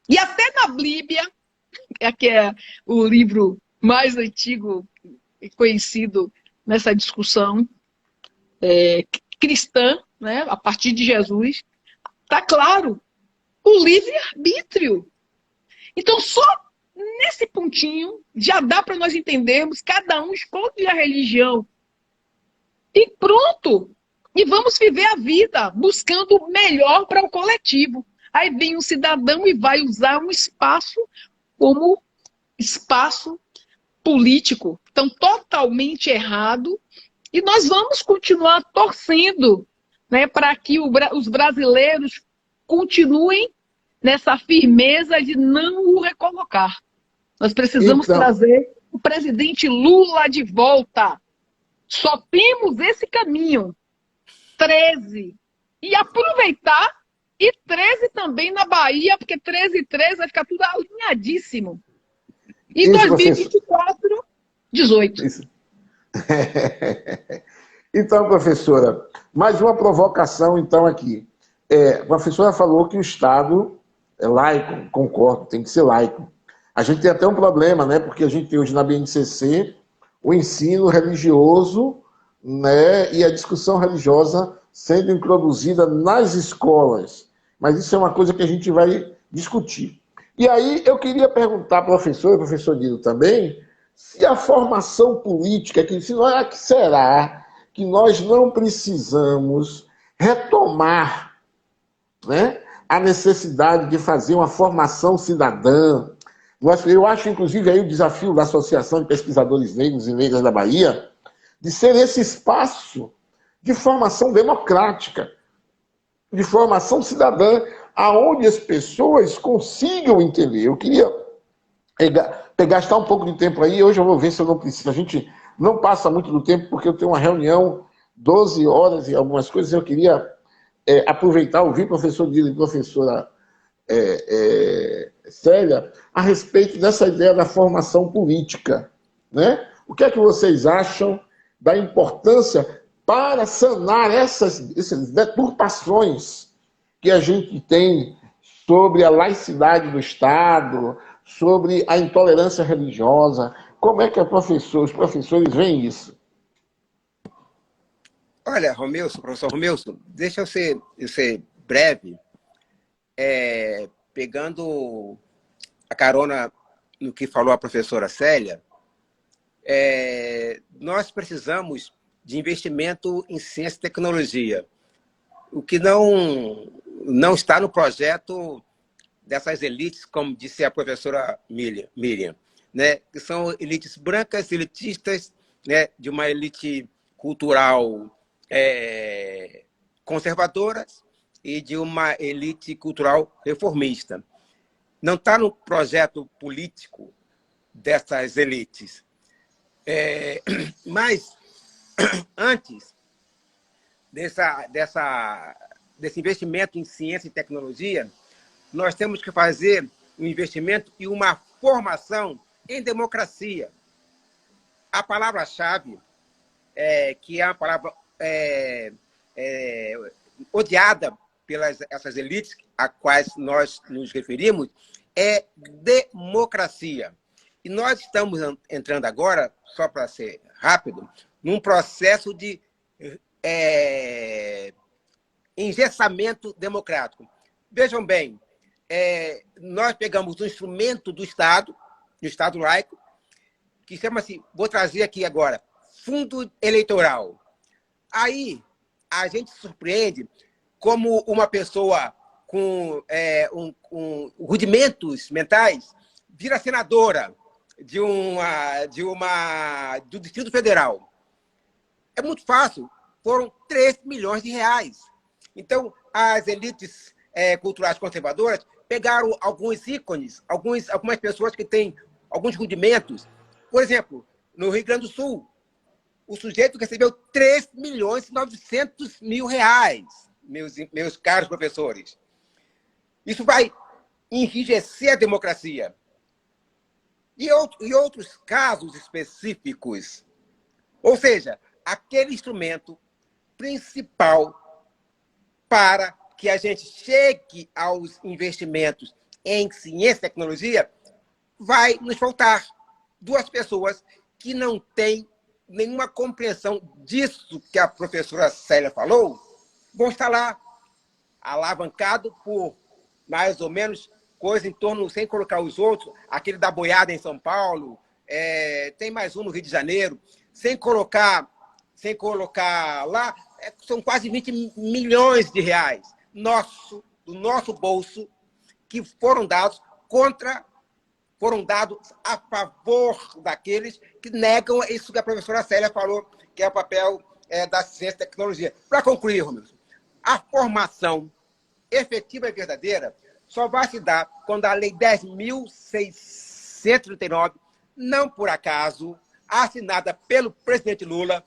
Speaker 3: E até na Bíblia, que é o livro mais antigo e conhecido nessa discussão cristã, né, a partir de Jesus, está claro, o livre-arbítrio. Então, só nesse pontinho já dá para nós entendermos, cada um escolhe a religião. E pronto! E vamos viver a vida buscando o melhor para o coletivo. Aí vem um cidadão e vai usar um espaço como espaço político. Então, totalmente errado. E nós vamos continuar torcendo, né, para que os brasileiros continuem nessa firmeza de não o recolocar. Nós precisamos trazer o presidente Lula de volta. Só temos esse caminho. 13. E aproveitar, e 13 também na Bahia, porque 13 e 13 vai ficar tudo alinhadíssimo. E 2024, 18.
Speaker 1: Isso. Então, professora, mais uma provocação então aqui. A professora falou que o Estado é laico, concordo, tem que ser laico. A gente tem até um problema, né? Porque a gente tem hoje na BNCC o ensino religioso, né, e a discussão religiosa sendo introduzida nas escolas. Mas isso é uma coisa que a gente vai discutir. E aí eu queria perguntar ao professor Nilo também, se a formação política, será que nós não precisamos retomar, né, a necessidade de fazer uma formação cidadã? Eu acho, inclusive, aí o desafio da Associação de Pesquisadores Negros e Negras da Bahia, de ser esse espaço de formação democrática, de formação cidadã, aonde as pessoas consigam entender. Eu queria gastar um pouco de tempo aí, hoje eu vou ver se eu não preciso. A gente não passa muito do tempo, porque eu tenho uma reunião, 12 horas e algumas coisas, eu queria aproveitar, ouvir o professor Dilo e professora Célia, a respeito dessa ideia da formação política, né? O que é que vocês acham da importância para sanar essas deturpações que a gente tem sobre a laicidade do Estado, sobre a intolerância religiosa? Como é que os professores veem isso?
Speaker 2: Olha, professor Romilson, deixa eu ser breve, pegando a carona no que falou a professora Célia. Nós precisamos de investimento em ciência e tecnologia, o que não está no projeto dessas elites, como disse a professora Miriam, né? Que são elites brancas, elitistas, né? De uma elite cultural conservadora e de uma elite cultural reformista. Não está no projeto político dessas elites. Mas, antes desse investimento em ciência e tecnologia, nós temos que fazer um investimento e uma formação em democracia. A palavra-chave, que é uma palavra odiada pelas essas elites a quais nós nos referimos, é democracia. E nós estamos entrando agora, só para ser rápido, num processo de engessamento democrático. Vejam bem, nós pegamos um instrumento do Estado laico, que chama-se, vou trazer aqui agora, fundo eleitoral. Aí a gente se surpreende como uma pessoa com rudimentos mentais vira senadora do Distrito Federal. É muito fácil. Foram 3 milhões de reais. Então, as elites culturais conservadoras pegaram alguns ícones, algumas pessoas que têm alguns rudimentos. Por exemplo, no Rio Grande do Sul, o sujeito recebeu 3 milhões e 900 mil reais, meus caros professores. Isso vai enrijecer a democracia. E outros casos específicos. Ou seja, aquele instrumento principal para que a gente chegue aos investimentos em ciência e tecnologia, vai nos faltar 2 pessoas que não têm nenhuma compreensão disso que a professora Célia falou, vão estar lá alavancado por mais ou menos coisa em torno, sem colocar os outros, aquele da boiada em São Paulo, tem mais um no Rio de Janeiro, sem colocar lá, são quase 20 milhões de reais do nosso bolso que foram dados a favor daqueles que negam isso que a professora Célia falou, que é o papel da ciência e tecnologia. Para concluir, Romilson, a formação efetiva e verdadeira só vai se dar quando a Lei 10.639, não por acaso, assinada pelo presidente Lula,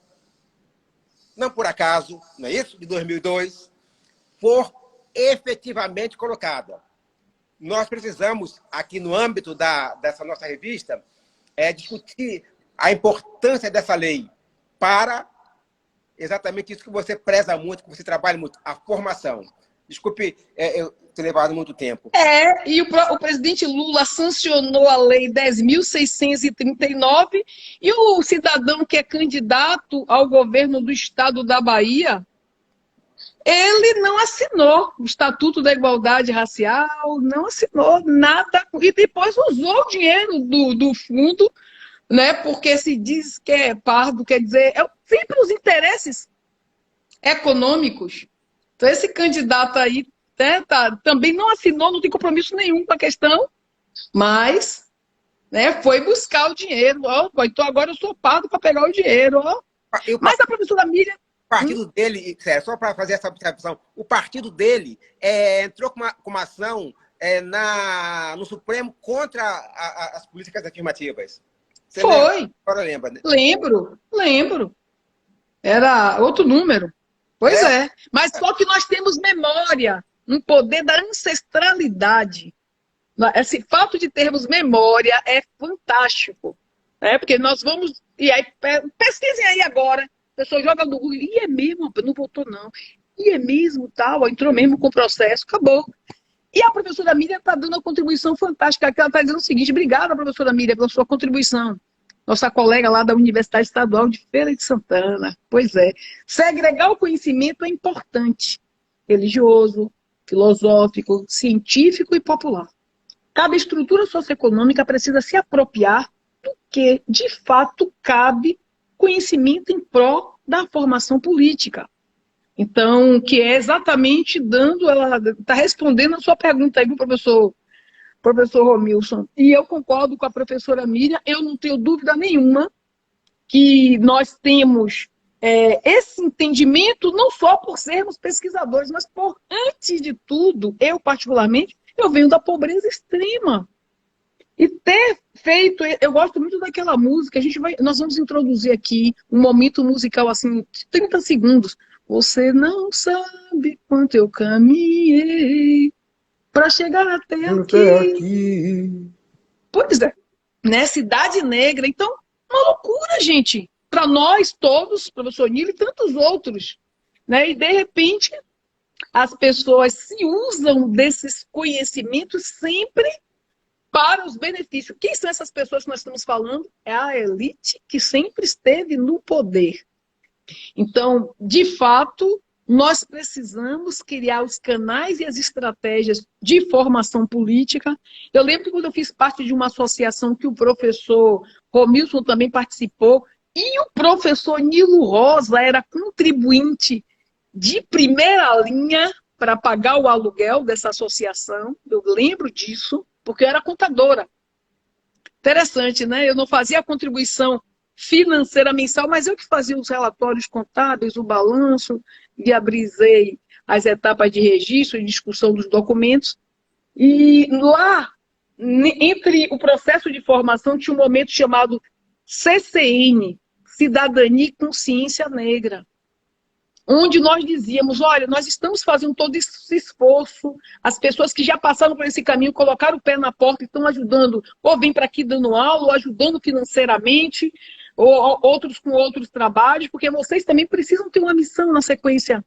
Speaker 2: não por acaso, não é isso? De 2002, for efetivamente colocada. Nós precisamos, aqui no âmbito dessa nossa revista, discutir a importância dessa lei para exatamente isso que você preza muito, que você trabalha muito, a formação. Desculpe eu ter levado muito tempo.
Speaker 3: E o presidente Lula sancionou a Lei 10.639 e o cidadão que é candidato ao governo do estado da Bahia, ele não assinou o Estatuto da Igualdade Racial, não assinou nada, e depois usou o dinheiro do fundo, né, porque se diz que é pardo, quer dizer, sempre os interesses econômicos. Então, esse candidato aí também não assinou, não tem compromisso nenhum com a questão, mas foi buscar o dinheiro. Então, agora eu sou pardo para pegar o dinheiro. Mas a professora Miriam...
Speaker 2: O partido dele, só para fazer essa observação, o partido dele entrou com uma ação no Supremo contra as políticas afirmativas. Você
Speaker 3: foi.
Speaker 2: Lembra? Agora lembra, né?
Speaker 3: Lembro. Era outro número. Pois é. Mas só que nós temos memória, um poder da ancestralidade. Esse fato de termos memória é fantástico. Porque nós vamos... E aí, pesquisem aí agora. A pessoa joga no Google, e é mesmo, não voltou não. E é mesmo, tal, entrou mesmo com o processo, acabou. E a professora Miriam está dando uma contribuição fantástica, que ela está dizendo o seguinte: obrigada, professora Miriam, pela sua contribuição. Nossa colega lá da Universidade Estadual de Feira de Santana. Pois é. Segregar o conhecimento é importante. Religioso, filosófico, científico e popular. Cada estrutura socioeconômica precisa se apropriar do que, de fato, cabe conhecimento em prol da formação política. Então, que é exatamente ela está respondendo a sua pergunta aí para o professor Romilson. E eu concordo com a professora Miriam, eu não tenho dúvida nenhuma que nós temos esse entendimento, não só por sermos pesquisadores, mas por, antes de tudo, eu particularmente, eu venho da pobreza extrema. E ter feito, eu gosto muito daquela música, nós vamos introduzir aqui um momento musical assim, de 30 segundos. Você não sabe quanto eu caminhei para chegar até aqui. Pois é, né? Cidade Negra. Então, uma loucura, gente. Para nós todos, professor Nilo e tantos outros. Né? E, de repente, as pessoas se usam desses conhecimentos sempre para os benefícios. Quem são essas pessoas que nós estamos falando? É a elite que sempre esteve no poder. Então, de fato, Nós precisamos criar os canais e as estratégias de formação política. Eu lembro que quando eu fiz parte de uma associação que o professor Romilson também participou, e o professor Nilo Rosa era contribuinte de primeira linha para pagar o aluguel dessa associação. Eu lembro disso, porque eu era contadora. Interessante, né? Eu não fazia a contribuição financeira mensal, mas eu que fazia os relatórios contábeis, o balanço, viabilizei as etapas de registro e discussão dos documentos. E lá, entre o processo de formação, tinha um momento chamado CCN, Cidadania e Consciência Negra, onde nós dizíamos, olha, nós estamos fazendo todo esse esforço, as pessoas que já passaram por esse caminho, colocaram o pé na porta e estão ajudando, ou vêm para aqui dando aula, ou ajudando financeiramente, ou outros com outros trabalhos, porque vocês também precisam ter uma missão na sequência.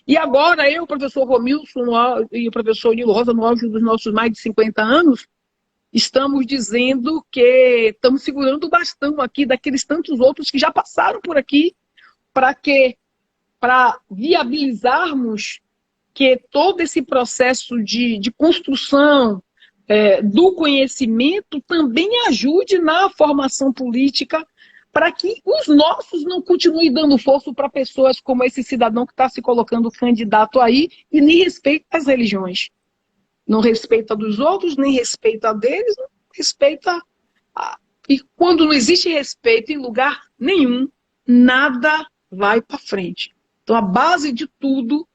Speaker 3: E agora eu, o professor Romilson e o professor Nilo Rosa, no auge dos nossos mais de 50 anos, estamos dizendo que estamos segurando o bastão aqui daqueles tantos outros que já passaram por aqui, para quê? Para viabilizarmos que todo esse processo de construção do conhecimento também ajude na formação política, para que os nossos não continuem dando força para pessoas como esse cidadão que está se colocando candidato aí e nem respeita as religiões. Não respeita dos outros, nem respeita a deles, não respeita... E quando não existe respeito em lugar nenhum, nada vai para frente. Então, a base de tudo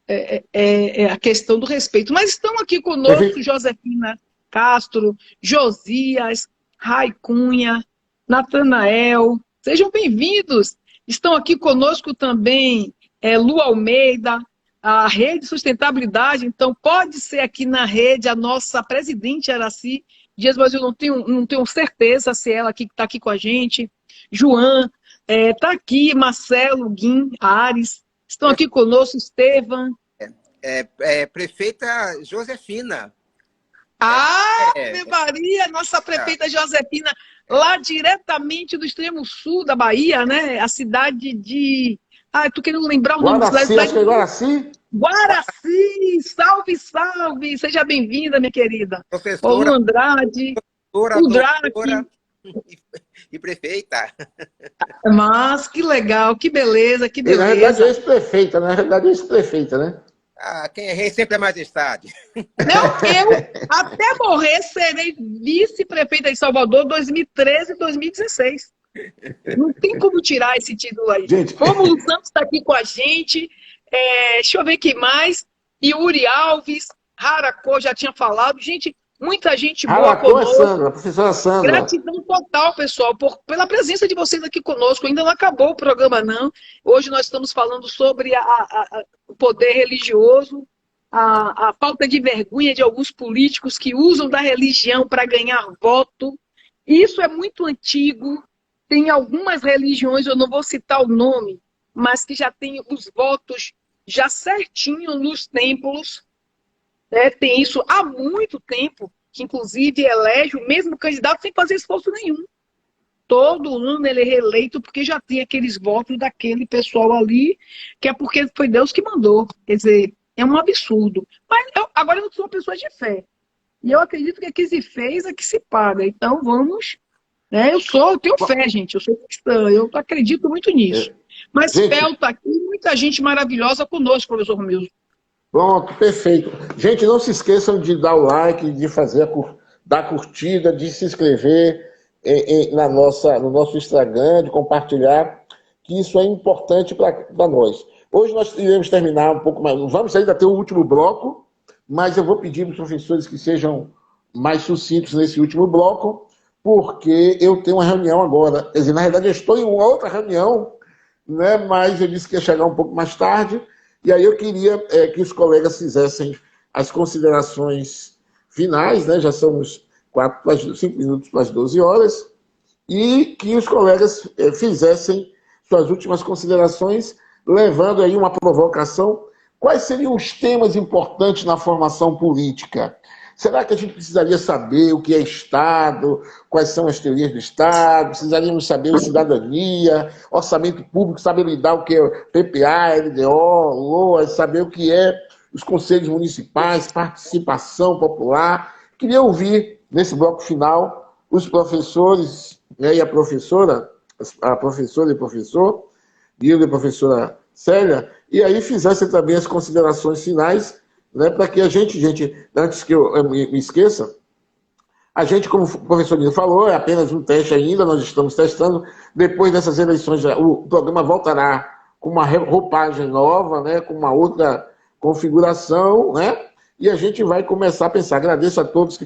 Speaker 3: é a questão do respeito. Mas estão aqui conosco Josefina Castro, Josias, Rai Cunha, Natanael. Sejam bem-vindos. Estão aqui conosco também Lu Almeida, a Rede Sustentabilidade. Então, pode ser aqui na rede a nossa presidente Araci Dias, mas eu não tenho certeza se ela que está aqui com a gente. João. Está aqui Marcelo, Guim, Ares, estão aqui conosco, Estevam.
Speaker 2: Prefeita Josefina.
Speaker 3: Maria, nossa prefeita Josefina, lá diretamente do extremo sul da Bahia, né? A cidade de... estou querendo lembrar o nome da cidade.
Speaker 1: Acho que é Guaraci.
Speaker 3: Guaraci, salve, salve, seja bem-vinda, minha querida.
Speaker 2: Professora.
Speaker 3: Lu Andrade, o Drake.
Speaker 2: E prefeita.
Speaker 3: Mas que legal, que beleza, que beleza.
Speaker 1: E, na realidade, é ex-prefeita, né?
Speaker 2: Quem é rei sempre é majestade.
Speaker 3: Eu, até morrer, serei vice-prefeita de Salvador 2013 e 2016. Não tem como tirar esse título aí.
Speaker 1: Gente.
Speaker 3: Rômulo Santos está aqui com a gente. Deixa eu ver quem mais. Yuri Alves, Haracô, já tinha falado. Gente, muita gente boa conosco.
Speaker 1: Sandra, professora Sandra.
Speaker 3: Gratidão total, pessoal, pela presença de vocês aqui conosco. Ainda não acabou o programa, não. Hoje nós estamos falando sobre o poder religioso, a falta de vergonha de alguns políticos que usam da religião para ganhar voto. Isso é muito antigo. Tem algumas religiões, eu não vou citar o nome, mas que já tem os votos já certinho nos templos. Tem isso há muito tempo, que inclusive elege o mesmo candidato sem fazer esforço nenhum. Todo ano ele é reeleito porque já tem aqueles votos daquele pessoal ali, que é porque foi Deus que mandou. Quer dizer, é um absurdo. Mas agora eu sou uma pessoa de fé. E eu acredito que aqui se fez, aqui se paga. Então vamos... Eu tenho fé, gente. Eu sou cristã, eu acredito muito nisso. Mas Pel está aqui, muita gente maravilhosa conosco, professor Romilson.
Speaker 1: Pronto, perfeito. Gente, não se esqueçam de dar o like, de fazer dar curtida, de se inscrever no nosso Instagram, de compartilhar, que isso é importante para nós. Hoje nós iremos terminar um pouco mais, vamos ainda ter o último bloco, mas eu vou pedir para os professores que sejam mais sucintos nesse último bloco, porque eu tenho uma reunião agora. Quer dizer, na verdade eu estou em uma outra reunião, né, mas eu disse que ia chegar um pouco mais tarde. E aí eu queria que os colegas fizessem as considerações finais, né? Já somos 5 minutos para as 12 horas, e que os colegas fizessem suas últimas considerações, levando aí uma provocação. Quais seriam os temas importantes na formação política? Será que a gente precisaria saber o que é Estado, quais são as teorias do Estado, precisaríamos saber o cidadania, orçamento público, saber lidar o que é PPA, LDO, LOA, saber o que é os conselhos municipais, participação popular. Queria ouvir, nesse bloco final, os professores, né, e a professora e professor, Guilherme e a professora Célia, e aí fizessem também as considerações finais, né, para que a gente, antes que eu me esqueça, a gente, como o professor Nilo falou, é apenas um teste ainda, nós estamos testando. Depois dessas eleições, o programa voltará com uma roupagem nova, né, com uma outra configuração, né, e a gente vai começar a pensar. Agradeço a todas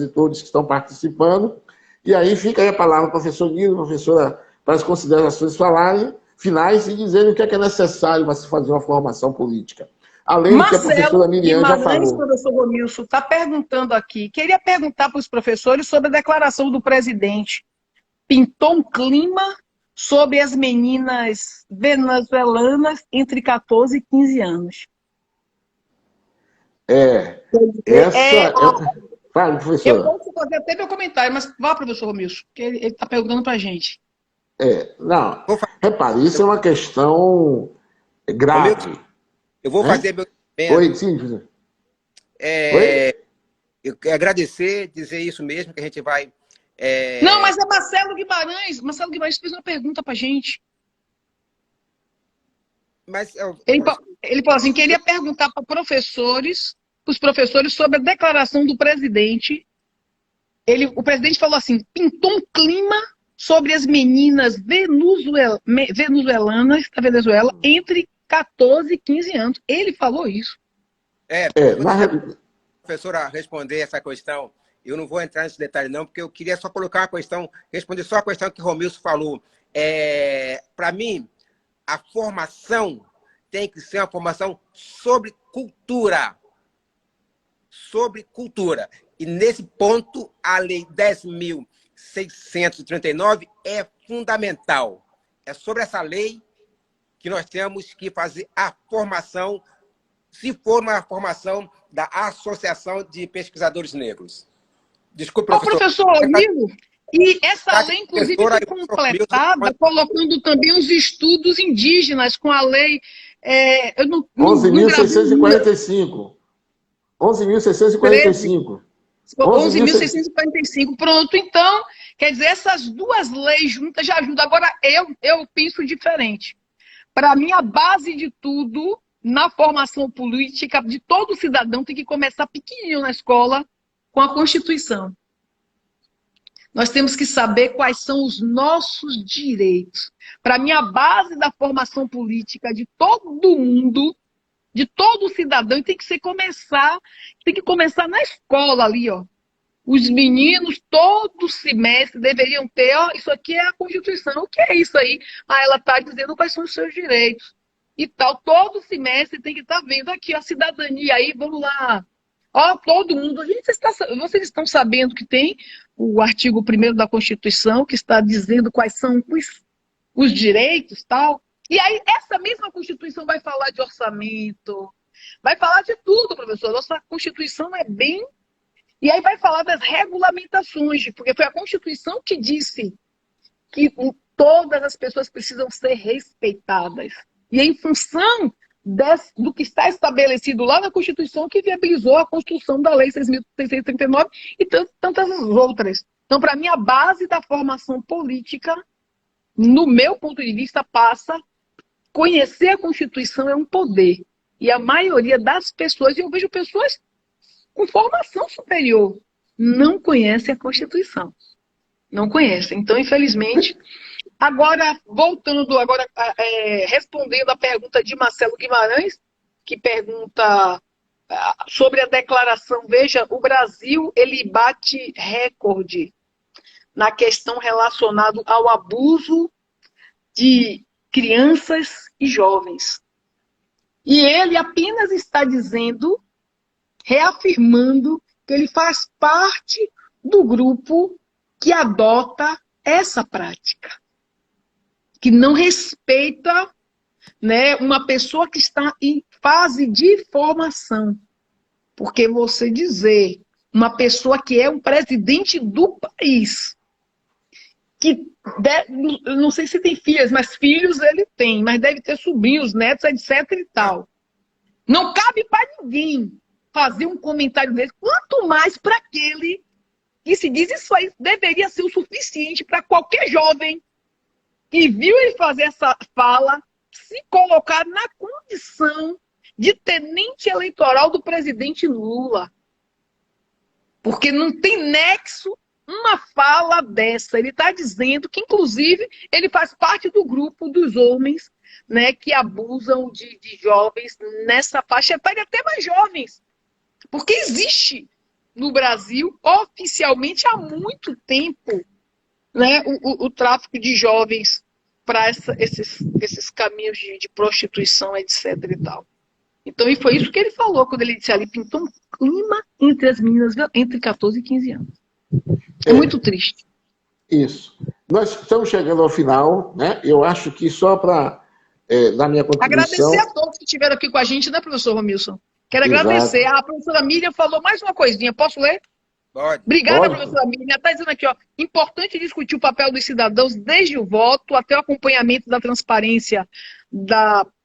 Speaker 1: e todos que estão participando. E aí fica aí a palavra ao professor Nilo, professora, para as considerações finais e dizerem o que é necessário para se fazer uma formação política. Além do que a professora Miriam já falou.
Speaker 3: Professor Romilson, está perguntando aqui. Queria perguntar para os professores sobre a declaração do presidente. Pintou um clima sobre as meninas venezuelanas entre 14 e 15 anos.
Speaker 1: Fala, professora.
Speaker 3: Eu posso fazer até meu comentário, mas vá, professor Romilson, que ele está perguntando para a gente.
Speaker 1: Não, repare, isso é uma questão grave.
Speaker 2: Eu vou fazer meu...
Speaker 1: Oi, sim, professor.
Speaker 2: Eu quero agradecer, dizer isso mesmo, que a gente vai...
Speaker 3: Não, mas é Marcelo Guimarães. Marcelo Guimarães fez uma pergunta para a gente.
Speaker 2: Mas
Speaker 3: ele falou assim, queria perguntar para os professores sobre a declaração do presidente. O presidente falou assim, pintou um clima sobre as meninas venezuelanas da Venezuela entre 14 e 15 anos. Ele falou isso.
Speaker 2: Professora, responder essa questão, eu não vou entrar nesse detalhe não, porque eu queria só colocar uma questão, responder só a questão que o Romilson falou. Para mim, a formação tem que ser uma formação sobre cultura. Sobre cultura. E nesse ponto, a Lei 10.639 é fundamental. É sobre essa lei que nós temos que fazer a formação, se for uma formação da Associação de Pesquisadores Negros. Desculpe, professor.
Speaker 3: Professor Nilo, e essa lei, inclusive, foi completada colocando também os estudos indígenas com a lei...
Speaker 1: 11.645. 11.645.
Speaker 3: 11.645. Pronto, então, quer dizer, essas duas leis juntas já ajudam. Agora, eu penso diferente. Para mim, a base de tudo, na formação política de todo cidadão, tem que começar pequenininho na escola, com a Constituição. Nós temos que saber quais são os nossos direitos. Para mim, a base da formação política de todo mundo, de todo cidadão, tem que começar na escola ali, ó. Os meninos, todo semestre, deveriam ter, ó, isso aqui é a Constituição. O que é isso aí? Ela está dizendo quais são os seus direitos. E tal, todo semestre tem que estar vendo aqui a cidadania aí, vamos lá. Ó, todo mundo. Vocês estão sabendo que tem o artigo 1º da Constituição, que está dizendo quais são os direitos, tal. E aí, essa mesma Constituição vai falar de orçamento, vai falar de tudo, professor. Nossa Constituição é bem... E aí vai falar das regulamentações, porque foi a Constituição que disse que todas as pessoas precisam ser respeitadas. E é em função do que está estabelecido lá na Constituição que viabilizou a construção da Lei 6.639 e tantas outras. Então, para mim, a base da formação política, no meu ponto de vista, passa... Conhecer a Constituição é um poder. E a maioria das pessoas, e eu vejo pessoas com formação superior, não conhecem a Constituição. Não conhecem. Então, infelizmente... Agora, respondendo a pergunta de Marcelo Guimarães, que pergunta sobre a declaração. Veja, o Brasil, ele bate recorde na questão relacionada ao abuso de crianças e jovens. E ele apenas está dizendo, reafirmando, que ele faz parte do grupo que adota essa prática, que não respeita, né, uma pessoa que está em fase de formação. Porque você dizer uma pessoa que é um presidente do país, que não sei se tem filhas, mas filhos ele tem, mas deve ter sobrinhos, netos, etc e tal. Não cabe para ninguém fazer um comentário desse, quanto mais para aquele que se diz isso aí. Deveria ser o suficiente para qualquer jovem que viu ele fazer essa fala se colocar na condição de tenente eleitoral do presidente Lula. Porque não tem nexo uma fala dessa. Ele está dizendo que, inclusive, ele faz parte do grupo dos homens, né, que abusam de jovens nessa faixa etária, até mais jovens. Porque existe no Brasil, oficialmente, há muito tempo, né, o tráfico de jovens para esses caminhos de prostituição, etc. e tal. Então, e foi isso que ele falou quando ele disse ali, pintou um clima entre as meninas entre 14 e 15 anos. É muito triste.
Speaker 1: Isso. Nós estamos chegando ao final, né? Eu acho que só para dar minha contribuição...
Speaker 3: Agradecer a todos que estiveram aqui com a gente, né, professor Romilson? Quero agradecer. A professora Miriam falou mais uma coisinha. Posso ler?
Speaker 2: Pode.
Speaker 3: Obrigada, professora Miriam. Está dizendo aqui, ó, importante discutir o papel dos cidadãos desde o voto até o acompanhamento da transparência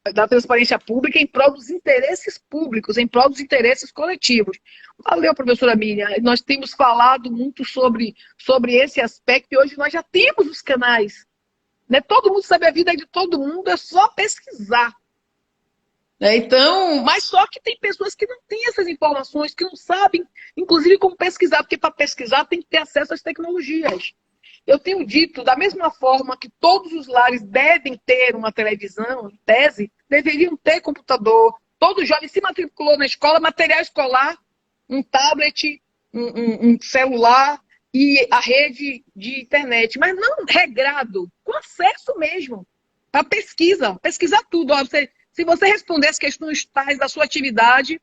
Speaker 3: da transparência pública em prol dos interesses públicos, em prol dos interesses coletivos. Valeu, professora Miriam. Nós temos falado muito sobre esse aspecto e hoje nós já temos os canais. Né? Todo mundo sabe a vida de todo mundo, é só pesquisar. Então, mas só que tem pessoas que não têm essas informações, que não sabem, inclusive, como pesquisar, porque para pesquisar tem que ter acesso às tecnologias. Eu tenho dito, da mesma forma que todos os lares devem ter uma televisão, em tese, deveriam ter computador. Todo jovem se matriculou na escola, material escolar, um tablet, um celular e a rede de internet. Mas não regrado, com acesso mesmo, para pesquisar tudo. Ó, se você responder as questões tais da sua atividade,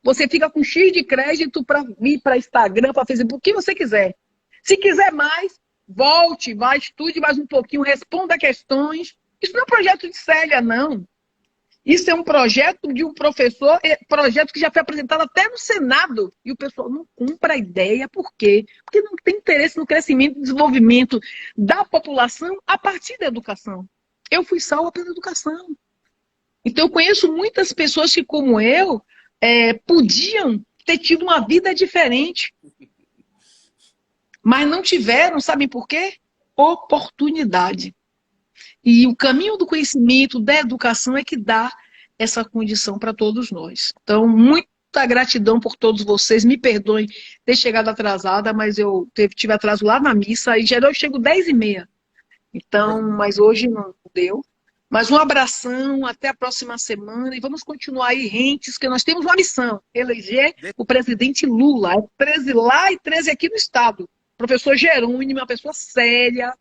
Speaker 3: você fica com X de crédito para ir para Instagram, para Facebook, o que você quiser. Se quiser mais, volte, vá, estude mais um pouquinho, responda questões. Isso não é um projeto de Célia, não. Isso é um projeto de um professor, projeto que já foi apresentado até no Senado. E o pessoal não compra a ideia. Por quê? Porque não tem interesse no crescimento e desenvolvimento da população a partir da educação. Eu fui salva pela educação. Então, eu conheço muitas pessoas que, como eu, podiam ter tido uma vida diferente. Mas não tiveram, sabem por quê? Oportunidade. E o caminho do conhecimento, da educação, é que dá essa condição para todos nós. Então, muita gratidão por todos vocês. Me perdoem ter chegado atrasada, mas eu tive atraso lá na missa. Em geral, eu chego 10h30. Então, mas hoje não deu. Mas um abração, até a próxima semana. E vamos continuar aí rentes, que nós temos uma missão. Eleger o presidente Lula. É 13 lá e 13 aqui no estado. Professor Jerônimo, uma pessoa séria,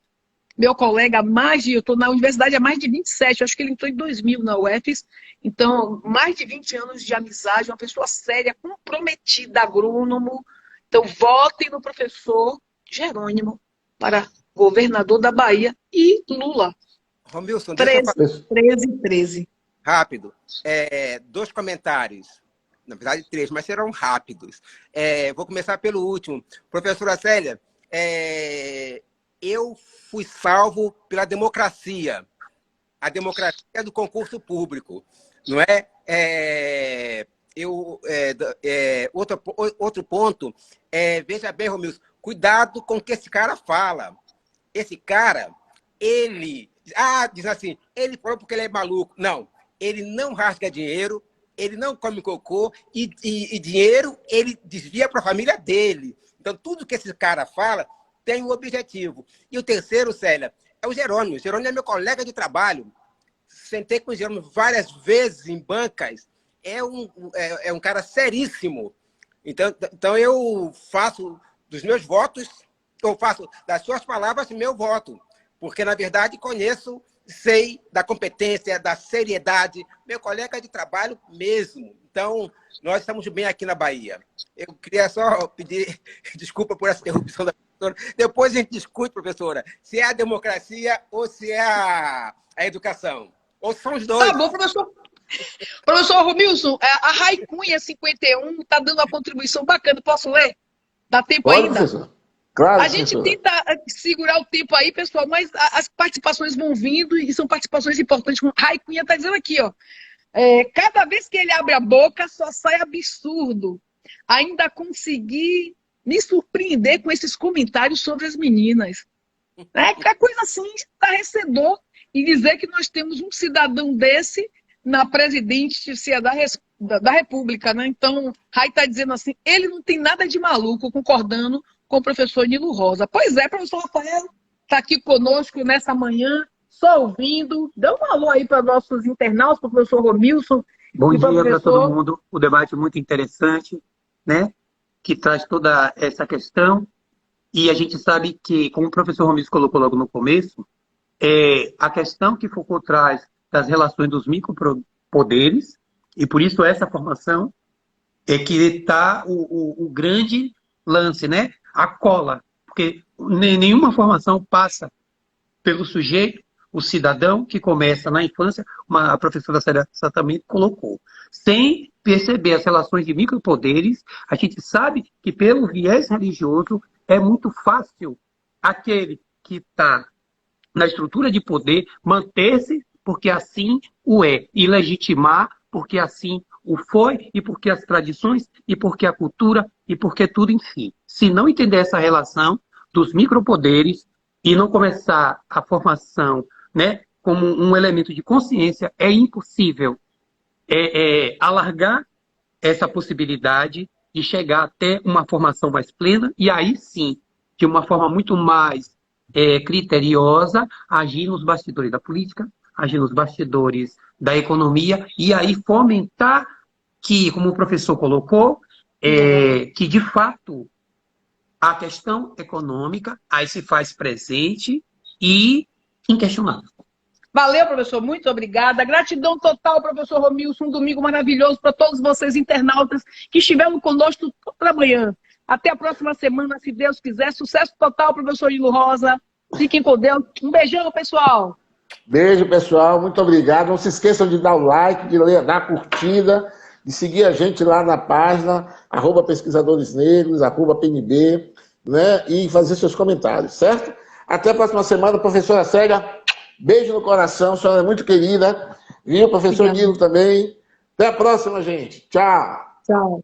Speaker 3: meu colega, eu estou na universidade há mais de 27, acho que ele entrou em 2000 na UFES, então, mais de 20 anos de amizade, uma pessoa séria, comprometida, agrônomo. Então, votem no professor Jerônimo para governador da Bahia e Lula.
Speaker 2: Romilson,
Speaker 3: 13.
Speaker 2: Rápido. 2 comentários. Na verdade, 3, mas serão rápidos. Vou começar pelo último. Professora Célia, eu fui salvo pela democracia. A democracia do concurso público. Não é? Outro ponto, veja bem, Romilson, cuidado com o que esse cara fala. Esse cara, ele... diz assim, ele falou porque ele é maluco. Não, ele não rasga dinheiro, ele não come cocô e dinheiro ele desvia para a família dele. Então, tudo que esse cara fala tem um objetivo. E o terceiro, Célia, é o Jerônimo. O Jerônimo é meu colega de trabalho. Sentei com o Jerônimo várias vezes em bancas. É um cara seríssimo. Então, eu faço dos meus votos, eu faço das suas palavras meu voto. Porque, na verdade, sei da competência, da seriedade, meu colega de trabalho mesmo. Então, nós estamos bem aqui na Bahia. Eu queria só pedir desculpa por essa interrupção da professora. Depois a gente discute, professora, se é a democracia ou se é a educação. Ou são os dois.
Speaker 3: Tá bom, professor. Professor Romilson, a Raicunha 51 está dando uma contribuição bacana. Posso ler? Dá tempo
Speaker 1: Pode,
Speaker 3: ainda?
Speaker 1: professor? Claro,
Speaker 3: A gente
Speaker 1: professora.
Speaker 3: tenta segurar o tempo aí, pessoal, mas as participações vão vindo e são participações importantes. O Rai Cunha está dizendo aqui, ó. Cada vez que ele abre a boca, só sai absurdo. Ainda consegui me surpreender com esses comentários sobre as meninas. É coisa assim, estarrecedor. E dizer que nós temos um cidadão desse na presidência da República, né? Então, Rai está dizendo assim, ele não tem nada de maluco, concordando com o professor Nilo Rosa. Pois é, professor Rafael está aqui conosco nessa manhã, só ouvindo. Dá um alô aí para nossos internautas, para o professor Romilson.
Speaker 4: Bom dia para todo mundo. O debate muito interessante, né? Que traz toda essa questão. E a gente sabe que, como o professor Romilson colocou logo no começo, a questão que Foucault traz das relações dos micropoderes, e por isso essa formação é que está o grande lance, né? A cola. Porque nenhuma formação passa pelo sujeito, o cidadão, que começa na infância, a professora Célia exatamente colocou. Sem perceber as relações de micropoderes, a gente sabe que pelo viés religioso é muito fácil aquele que está na estrutura de poder manter-se porque assim o é, e legitimar porque assim o foi, e porque as tradições, e porque a cultura, e porque tudo, enfim. Se não entender essa relação dos micropoderes e não começar a formação, né, como um elemento de consciência, é impossível alargar essa possibilidade de chegar até uma formação mais plena e aí sim, de uma forma muito mais criteriosa, agir nos bastidores da política, agir nos bastidores da economia e aí fomentar que, como o professor colocou, que de fato a questão econômica aí se faz presente e inquestionável.
Speaker 3: Valeu, professor. Muito obrigada. Gratidão total, professor Romilson. Um domingo maravilhoso para todos vocês, internautas, que estiveram conosco toda manhã. Até a próxima semana, se Deus quiser. Sucesso total, professor Nilo Rosa. Fiquem com Deus. Um beijão, pessoal.
Speaker 1: Beijo, pessoal. Muito obrigado. Não se esqueçam de dar o like, de dar a curtida, de seguir a gente lá na página, @pesquisadoresnegros, @PNB, né? E fazer seus comentários, certo? Até a próxima semana, professora Célia. Beijo no coração, a senhora é muito querida. Viu, professor Nilo também. Até a próxima, gente. Tchau.
Speaker 3: Tchau.